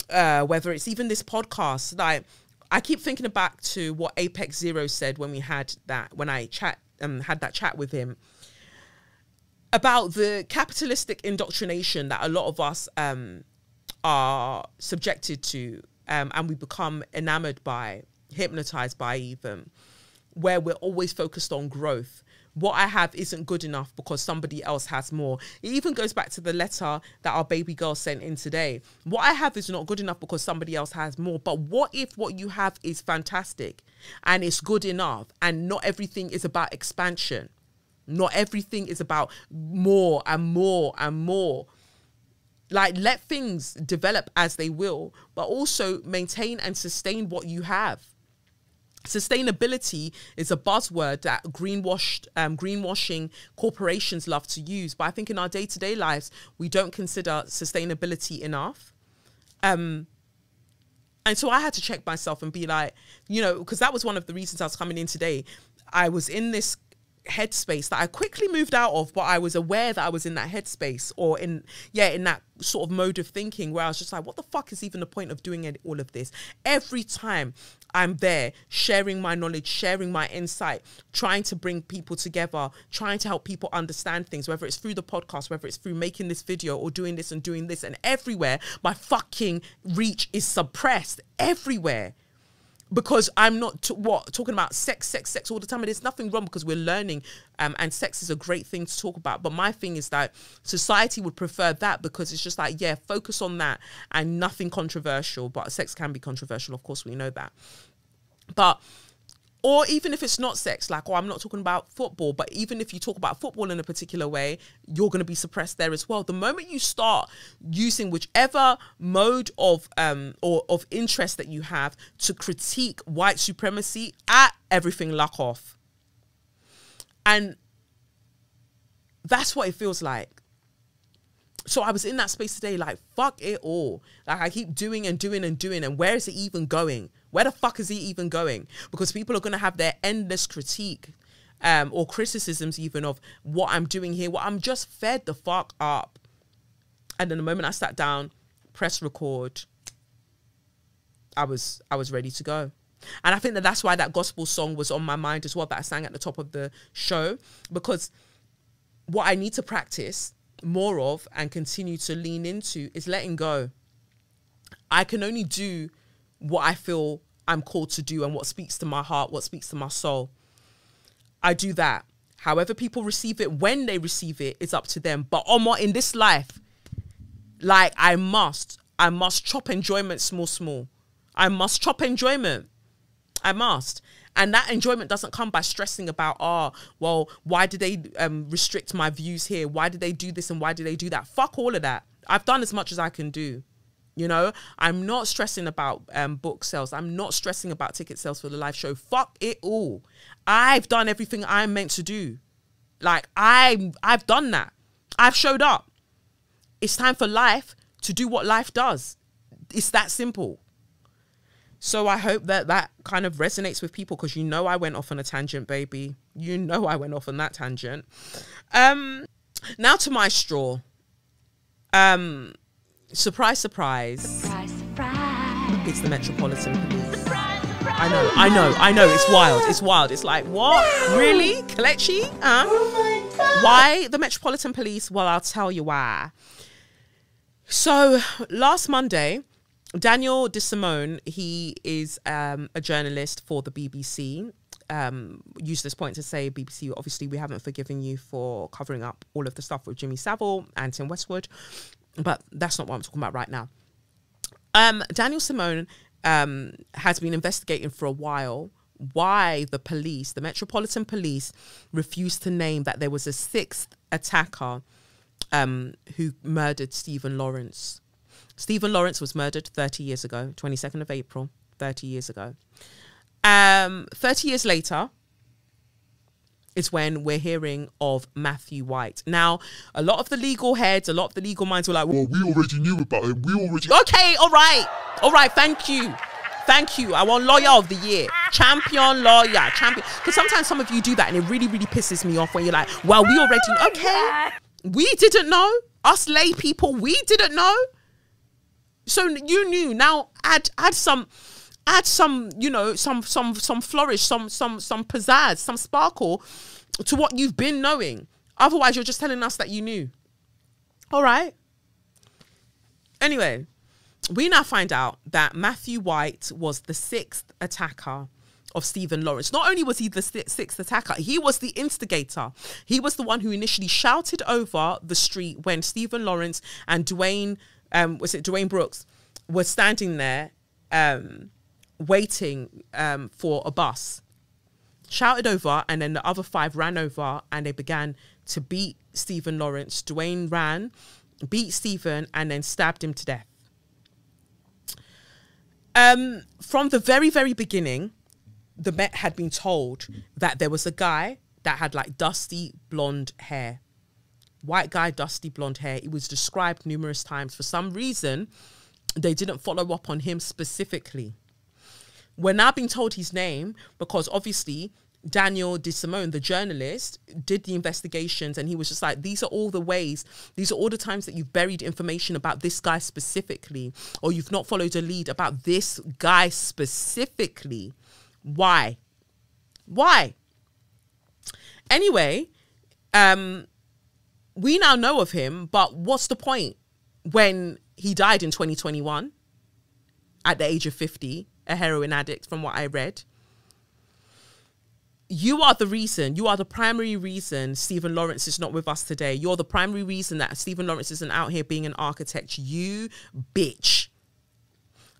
whether it's even this podcast. Like, I keep thinking back to what Apex Zero said when we had that, when I had that chat with him about the capitalistic indoctrination that a lot of us are subjected to, and we become enamored by, hypnotized by even, where we're always focused on growth. What I have isn't good enough because somebody else has more. It even goes back to the letter that our baby girl sent in today. What I have is not good enough because somebody else has more. But what if what you have is fantastic and it's good enough, and not everything is about expansion? Not everything is about more and more and more. Like, let things develop as they will, but also maintain and sustain what you have. Sustainability is a buzzword that greenwashing corporations love to use. But I think in our day-to-day lives, we don't consider sustainability enough. And so I had to check myself and be like, you know, because that was one of the reasons I was coming in today. I was in this headspace that I quickly moved out of, but I was aware that I was in that headspace, or in that sort of mode of thinking where I was just like, what the fuck is even the point of doing all of this? Every time I'm there sharing my knowledge, sharing my insight, trying to bring people together, trying to help people understand things, whether it's through the podcast, whether it's through making this video or doing this, and everywhere my fucking reach is suppressed everywhere. Because I'm not talking about sex all the time. And there's nothing wrong, because we're learning, and sex is a great thing to talk about. But my thing is that society would prefer that, because it's just like, yeah, focus on that and nothing controversial. But sex can be controversial, of course, we know that. But, or even if it's not sex, like, or I'm not talking about football, but even if you talk about football in a particular way, you're going to be suppressed there as well. The moment you start using whichever mode of or of interest that you have to critique white supremacy, everything luck off. And that's what it feels like. So I was in that space today, like, fuck it all. Like, I keep doing and where is it even going? Where the fuck is he even going? Because people are going to have their endless critique or criticisms even of what I'm doing here. Well, I'm just fed the fuck up. And then the moment I sat down, press record, I was ready to go. And I think that that's why that gospel song was on my mind as well, that I sang at the top of the show. Because what I need to practice more of and continue to lean into is letting go. I can only do what I feel I'm called to do and what speaks to my heart, what speaks to my soul. I do that. However people receive it, when they receive it, is up to them. But in this life, like, I must chop enjoyment small. I must chop enjoyment. I must. And that enjoyment doesn't come by stressing about, well, why did they restrict my views here? Why did they do this and why did they do that? Fuck all of that. I've done as much as I can do. You know, I'm not stressing about book sales. I'm not stressing about ticket sales for the live show. Fuck it all. I've done everything I'm meant to do. Like, I've done that. I've showed up. It's time for life to do what life does. It's that simple. So I hope that that kind of resonates with people, because you know I went off on a tangent, baby. You know I went off on that tangent. Now to my straw. Surprise, surprise. Surprise, surprise. It's the Metropolitan Police. Surprise, surprise. I know. It's wild. It's wild. It's like, what? Really? Kelechi? Oh my God. Why the Metropolitan Police? Well, I'll tell you why. So last Monday, Daniel DeSimone, he is a journalist for the BBC. Use this point to say, BBC, obviously we haven't forgiven you for covering up all of the stuff with Jimmy Savile and Tim Westwood, but that's not what I'm talking about right now. Daniel Simone has been investigating for a while why the police, the Metropolitan Police, refused to name that there was a sixth attacker who murdered Stephen Lawrence. Stephen Lawrence was murdered 30 years ago, 22nd of April, 30 years ago. 30 years later is when we're hearing of Matthew White. Now, a lot of the legal heads, a lot of the legal minds were like, well, we already knew about him. We already... Okay, all right. All right, thank you. Thank you. I want Lawyer of the Year. Champion lawyer. Champion. Because sometimes some of you do that and it really, really pisses me off when you're like, well, we already... Okay. We didn't know. Us lay people, we didn't know. So you knew. Now add some, you know, some flourish, some pizzazz, some sparkle to what you've been knowing. Otherwise, you're just telling us that you knew. All right. Anyway, we now find out that Matthew White was the sixth attacker of Stephen Lawrence. Not only was he the sixth attacker, he was the instigator. He was the one who initially shouted over the street when Stephen Lawrence and Dwayne Brooks were standing there waiting for a bus. Shouted over, and then the other five ran over and they began to beat Stephen Lawrence. Dwayne ran, beat Stephen, and then stabbed him to death. From the very, very beginning, the Met had been told that there was a guy that had like dusty blonde hair. White guy, dusty blonde hair. It was described numerous times. For some reason, they didn't follow up on him specifically. We're now being told his name because obviously Daniel DeSimone, the journalist, did the investigations, and he was just like, these are all the ways, these are all the times that you've buried information about this guy specifically, or you've not followed a lead about this guy specifically. Why? Anyway, we now know of him, but what's the point when he died in 2021 at the age of 50, a heroin addict from what I read? You are the reason, you are the primary reason Stephen Lawrence is not with us today. You're the primary reason that Stephen Lawrence isn't out here being an architect. You bitch.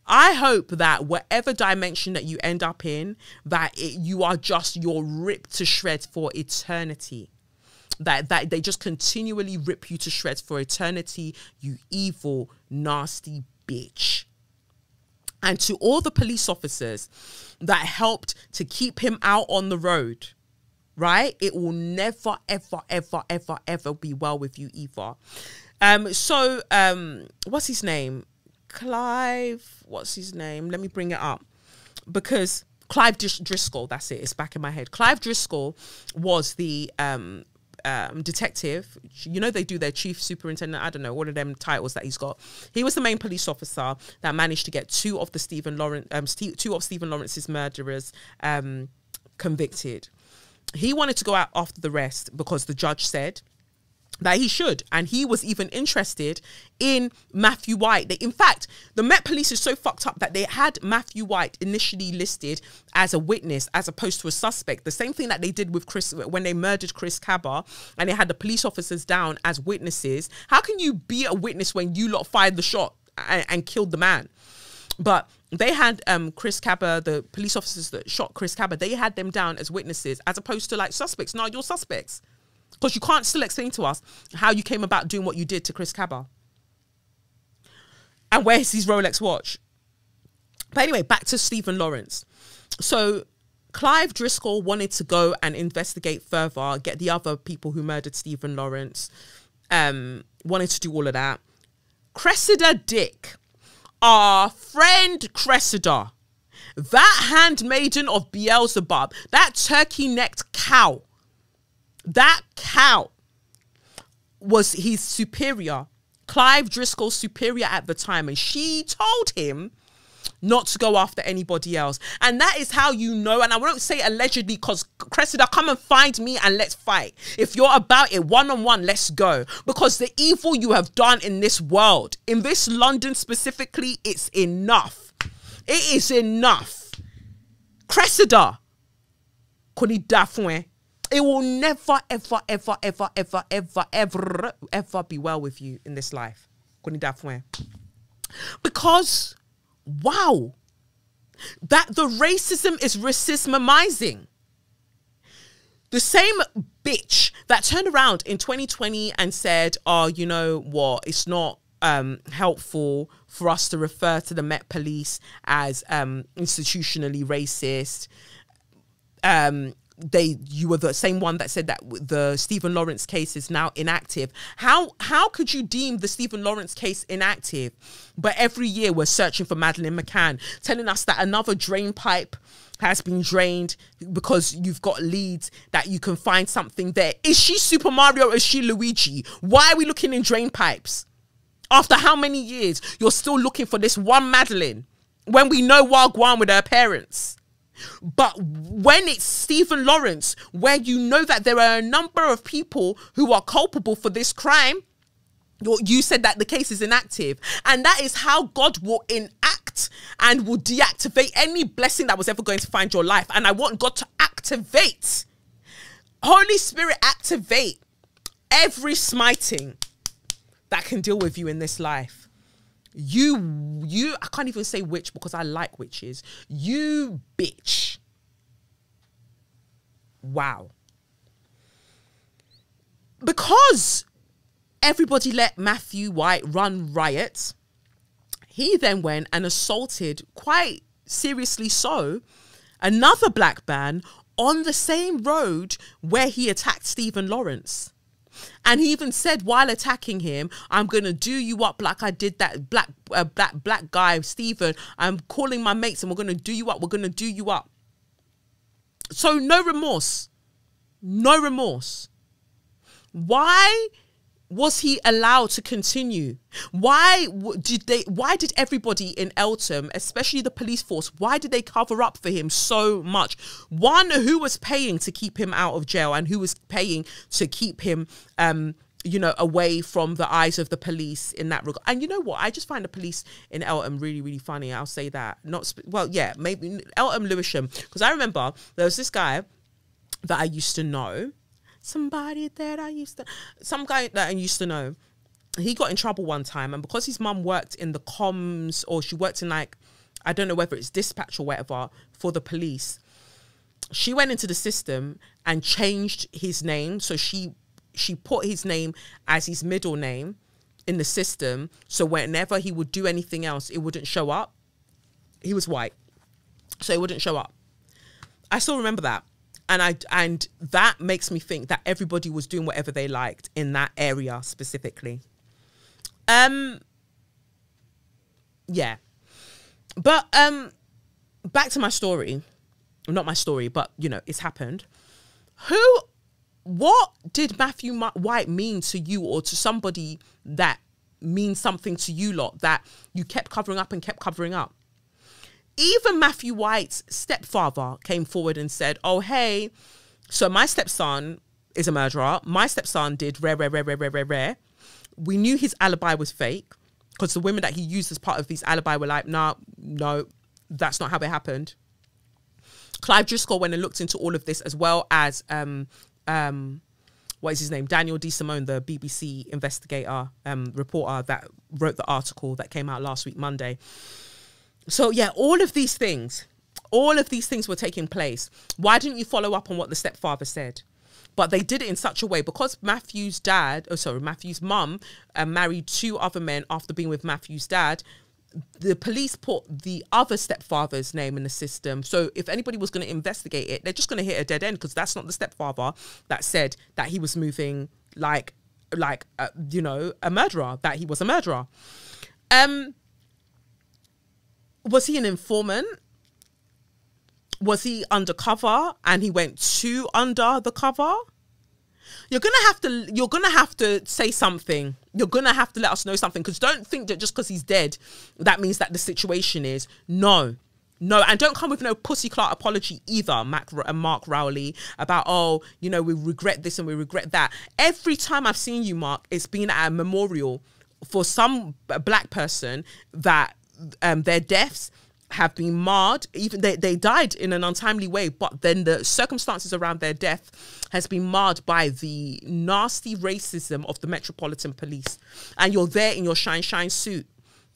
I hope that whatever dimension that you end up in, that you're ripped to shreds for eternity. That they just continually rip you to shreds for eternity, you evil, nasty bitch. And to all the police officers that helped to keep him out on the road, right? It will never, ever, ever, ever, ever be well with you either. What's his name? Clive, what's his name? Let me bring it up. Because Clive Driscoll, that's it. It's back in my head. Clive Driscoll was the detective. You know, they do their chief superintendent, I don't know, what are them titles that he's got. He was the main police officer that managed to get two of Stephen Lawrence's murderers convicted. He wanted to go out after the rest because the judge said that he should, and he was even interested in Matthew White. In fact, the Met Police is so fucked up that they had Matthew White initially listed as a witness as opposed to a suspect. The same thing that they did with Chris when they murdered Chris Cabba, and they had the police officers down as witnesses. How can you be a witness when you lot fired the shot and killed the man? But they had Chris Cabba, the police officers that shot Chris Cabba, they had them down as witnesses as opposed to like suspects. No, you're suspects. Because you can't still explain to us how you came about doing what you did to Chris Cabba. And where's his Rolex watch? But anyway, back to Stephen Lawrence. So Clive Driscoll wanted to go and investigate further, get the other people who murdered Stephen Lawrence, wanted to do all of that. Cressida Dick, our friend Cressida, That handmaiden of Beelzebub, that turkey-necked cow, that cow was his superior, Clive Driscoll's superior at the time. And she told him not to go after anybody else. And that is how you know, and I won't say allegedly, because Cressida, come and find me and let's fight. If you're about it one-on-one, let's go. Because the evil you have done in this world, in this London specifically, it's enough. It is enough. Cressida, it will never, ever, ever, ever, ever, ever, ever, ever be well with you in this life. Because, wow, that the racism is racismizing. The same bitch that turned around in 2020 and said, oh, you know what, it's not helpful for us to refer to the Met Police as institutionally racist. You were the same one that said that the Stephen Lawrence case is now inactive. How could you deem the Stephen Lawrence case inactive? But every year we're searching for Madeleine McCann, telling us that another drain pipe has been drained because you've got leads that you can find something there. Is she Super Mario or is she Luigi? Why are we looking in drain pipes? After how many years you're still looking for this one Madeleine when we know Wagwan with her parents? But when it's Stephen Lawrence, where you know that there are a number of people who are culpable for this crime, you said that the case is inactive. And that is how God will enact and will deactivate any blessing that was ever going to find your life. And I want God to activate, Holy Spirit, activate every smiting that can deal with you in this life. I can't even say witch because I like witches. You bitch. Wow. Because everybody let Matthew White run riot, he then went and assaulted, quite seriously so, another black man on the same road where he attacked Stephen Lawrence. And he even said while attacking him, I'm going to do you up like I did that black guy, Stephen. I'm calling my mates and we're going to do you up. We're going to do you up. So no remorse. No remorse. Why was he allowed to continue? Why did everybody in Eltham, especially the police force, why did they cover up for him so much? One, who was paying to keep him out of jail and who was paying to keep him, you know, away from the eyes of the police in that regard. And you know what? I just find the police in Eltham really, really funny. I'll say that. Well, yeah, maybe Eltham, Lewisham. Because I remember there was this guy that I used to know. Some guy that I used to know. He got in trouble one time, and because his mum worked in the comms, or she worked in, like, I don't know whether it's dispatch or whatever, for the police, she went into the system and changed his name. So she put his name as his middle name in the system, so whenever he would do anything else, it wouldn't show up. He was white, so it wouldn't show up. I still remember that. And that makes me think that everybody was doing whatever they liked in that area specifically. Yeah. But back to my story. Not my story, but, you know, it's happened. What did Matthew White mean to you, or to somebody that means something to you lot, that you kept covering up and kept covering up? Even Matthew White's stepfather came forward and said, oh, hey, so my stepson is a murderer. My stepson did rare. We knew his alibi was fake because the women that he used as part of his alibi were like, no, that's not how it happened. Clive Driscoll went and looked into all of this, as well as, what is his name? Daniel D. Simone, the BBC investigator, reporter that wrote the article that came out last week, Monday. So yeah, all of these things were taking place. Why didn't you follow up on what the stepfather said? But they did it in such a way, because Matthew's mum married 2 other men after being with Matthew's dad. The police put the other stepfather's name in the system. So if anybody was going to investigate it, they're just going to hit a dead end, because that's not the stepfather that said that he was moving like you know, a murderer, that he was a murderer. Was he an informant? Was he undercover and he went too under the cover? You're gonna have to say something. You're gonna have to let us know something, because don't think that just because he's dead, that means that the situation is. No, and don't come with no pussyclot apology either, Mark Rowley, about, oh, you know, we regret this and we regret that. Every time I've seen you, Mark, it's been at a memorial for some black person that their deaths have been marred. Even they died in an untimely way, but then the circumstances around their death has been marred by the nasty racism of the Metropolitan Police. And you're there in your shine suit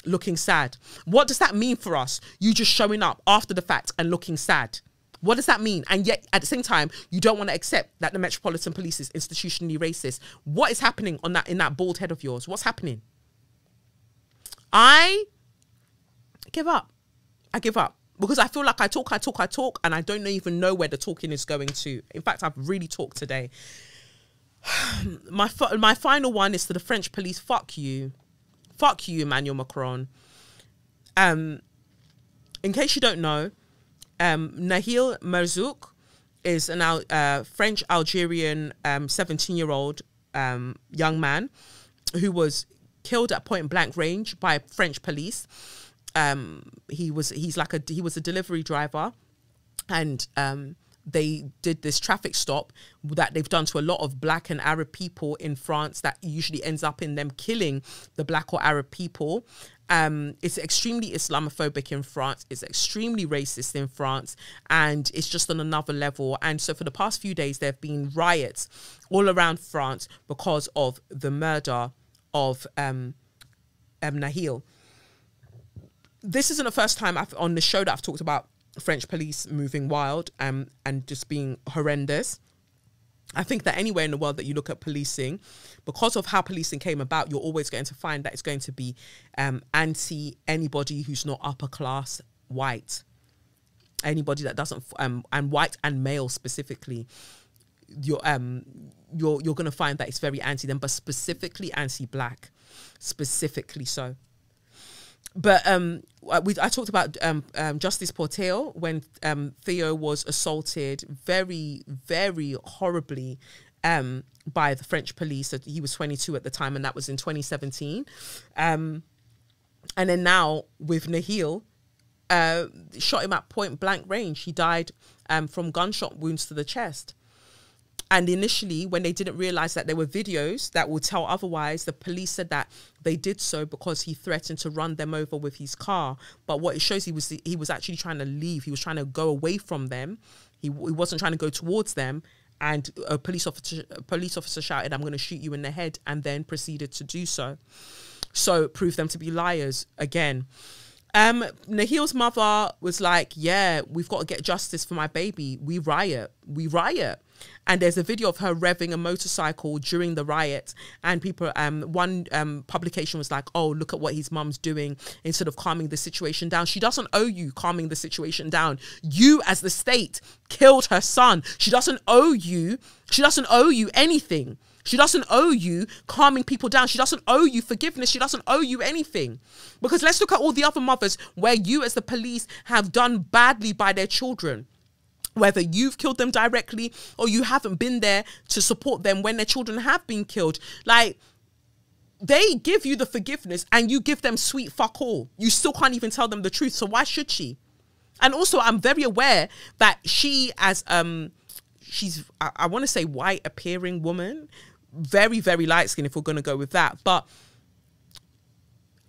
looking sad. What does that mean for us? You just showing up after the fact and looking sad. What does that mean? And yet at the same time, you don't want to accept that the Metropolitan Police is institutionally racist. What is happening on that, in that bald head of yours? What's happening? I give up. I give up, because I feel like I talk, and I don't even know where the talking is going to. In fact, I've really talked today. My final one is to the French police. Fuck you, Emmanuel Macron. In case you don't know, Nahil Merzouk is a French Algerian 17-year-old young man who was killed at point blank range by French police. He was a delivery driver, and they did this traffic stop that they've done to a lot of black and Arab people in France that usually ends up in them killing the black or Arab people. It's extremely Islamophobic in France. It's extremely racist in France, and it's just on another level. And so for the past few days, there have been riots all around France because of the murder of Nahil. This isn't the first time on the show that I've talked about French police moving wild and just being horrendous. I think that anywhere in the world that you look at policing, because of how policing came about, you're always going to find that it's going to be anti anybody who's not upper class white. Anybody that doesn't, and white and male specifically, you're going to find that it's very anti them, but specifically anti-black, specifically so. But I talked about Justice Porteo when Theo was assaulted very, very horribly by the French police. He was 22 at the time, and that was in 2017. And then now with Nahil, shot him at point blank range. He died from gunshot wounds to the chest. And initially, when they didn't realize that there were videos that would tell otherwise, the police said that they did so because he threatened to run them over with his car. But what it shows, he was actually trying to leave. He was trying to go away from them. He wasn't trying to go towards them. And a police officer shouted, "I'm going to shoot you in the head," and then proceeded to do so. So proved them to be liars again. Nahil's mother was like, yeah, we've got to get justice for my baby. We riot. And there's a video of her revving a motorcycle during the riot. And people, one publication was like, oh, look at what his mum's doing instead of calming the situation down. She doesn't owe you calming the situation down. You as the state killed her son. She doesn't owe you anything. She doesn't owe you calming people down. She doesn't owe you forgiveness. She doesn't owe you anything. Because let's look at all the other mothers where you as the police have done badly by their children. Whether you've killed them directly or you haven't been there to support them when their children have been killed. Like, they give you the forgiveness and you give them sweet fuck all. You still can't even tell them the truth. So why should she? And also, I'm very aware that she, as she's, I want to say white appearing woman, very, very light skinned if we're going to go with that. But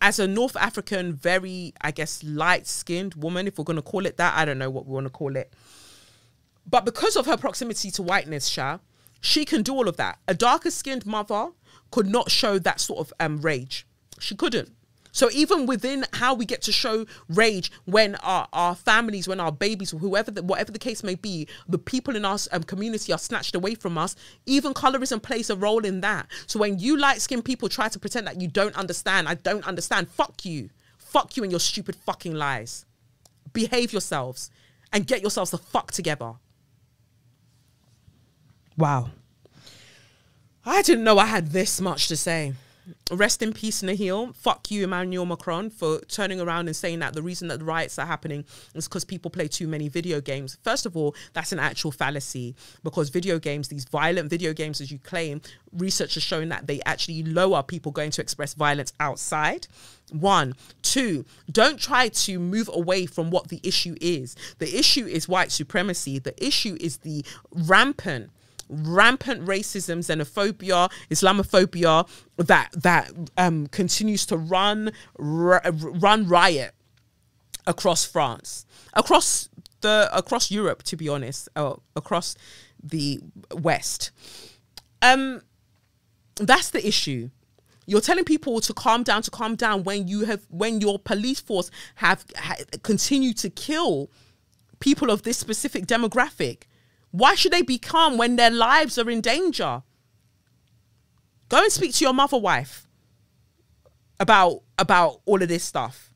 as a North African, very, I guess, light skinned woman, if we're going to call it that, I don't know what we want to call it. But because of her proximity to whiteness, she can do all of that. A darker skinned mother could not show that sort of rage. She couldn't. So even within how we get to show rage when our families, when our babies, whatever the case may be, the people in our community are snatched away from us, even colorism plays a role in that. So when you light-skinned people try to pretend that you don't understand, I don't understand, fuck you. Fuck you and your stupid fucking lies. Behave yourselves and get yourselves the fuck together. Wow. I didn't know I had this much to say. rest in peace, Nahil. Fuck you, Emmanuel Macron, for turning around and saying that the reason that the riots are happening is because people play too many video games. First of all, that's an actual fallacy, because video games, these violent video games, as you claim, research has shown that they actually lower people going to express violence outside. 1. 2, don't try to move away from what the issue is. The issue is white supremacy. The issue is the rampant racism, xenophobia, Islamophobia that continues to run riot across France, across Europe, to be honest, across the West. That's the issue. You're telling people to calm down when your police force have continued to kill people of this specific demographic. Why should they be calm when their lives are in danger? Go and speak to your mother wife about all of this stuff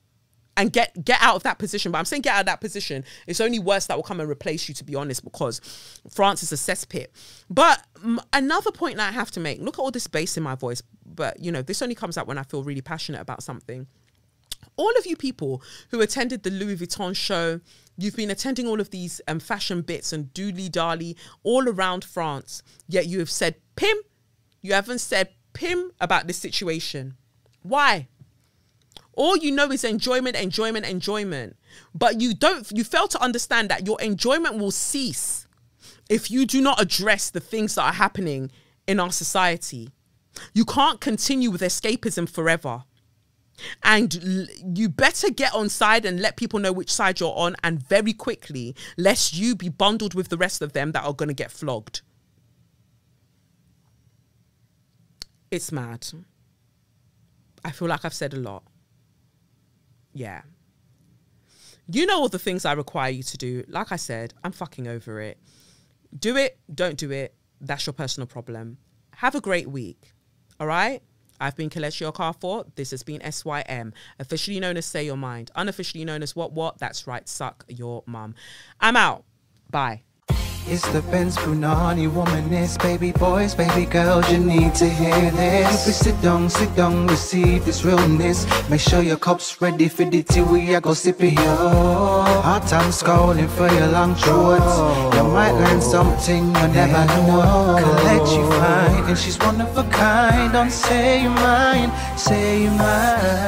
and get out of that position. But I'm saying get out of that position. It's only worse that will come and replace you, to be honest, because France is a cesspit. But another point that I have to make, look at all this bass in my voice, but you know, this only comes out when I feel really passionate about something. All of you people who attended the Louis Vuitton show, you've been attending all of these fashion bits and doodly-darly all around France, yet you have said pim. You haven't said pim about this situation. Why? All you know is enjoyment. But you fail to understand that your enjoyment will cease if you do not address the things that are happening in our society. You can't continue with escapism forever. And you better get on side and let people know which side you're on, and very quickly, lest you be bundled with the rest of them that are going to get flogged. It's mad. I feel like I've said a lot. Yeah. You know all the things I require you to do. Like I said, I'm fucking over it. Do it, don't do it. That's your personal problem. Have a great week. All right? I've been Kelechi Okafor. This has been SYM, officially known as Say Your Mind, unofficially known as What? That's right, suck your mum. I'm out. Bye. It's the Benz Punani womanist, baby boys, baby girls, you need to hear this. If you sit down, receive this realness. Make sure your cup's ready for the tea, we are go sip it, yo. Hard time scrolling for your long shorts. You might learn something you never know. Collect you fine, and she's one of a kind. Don't say your mind, say your mind.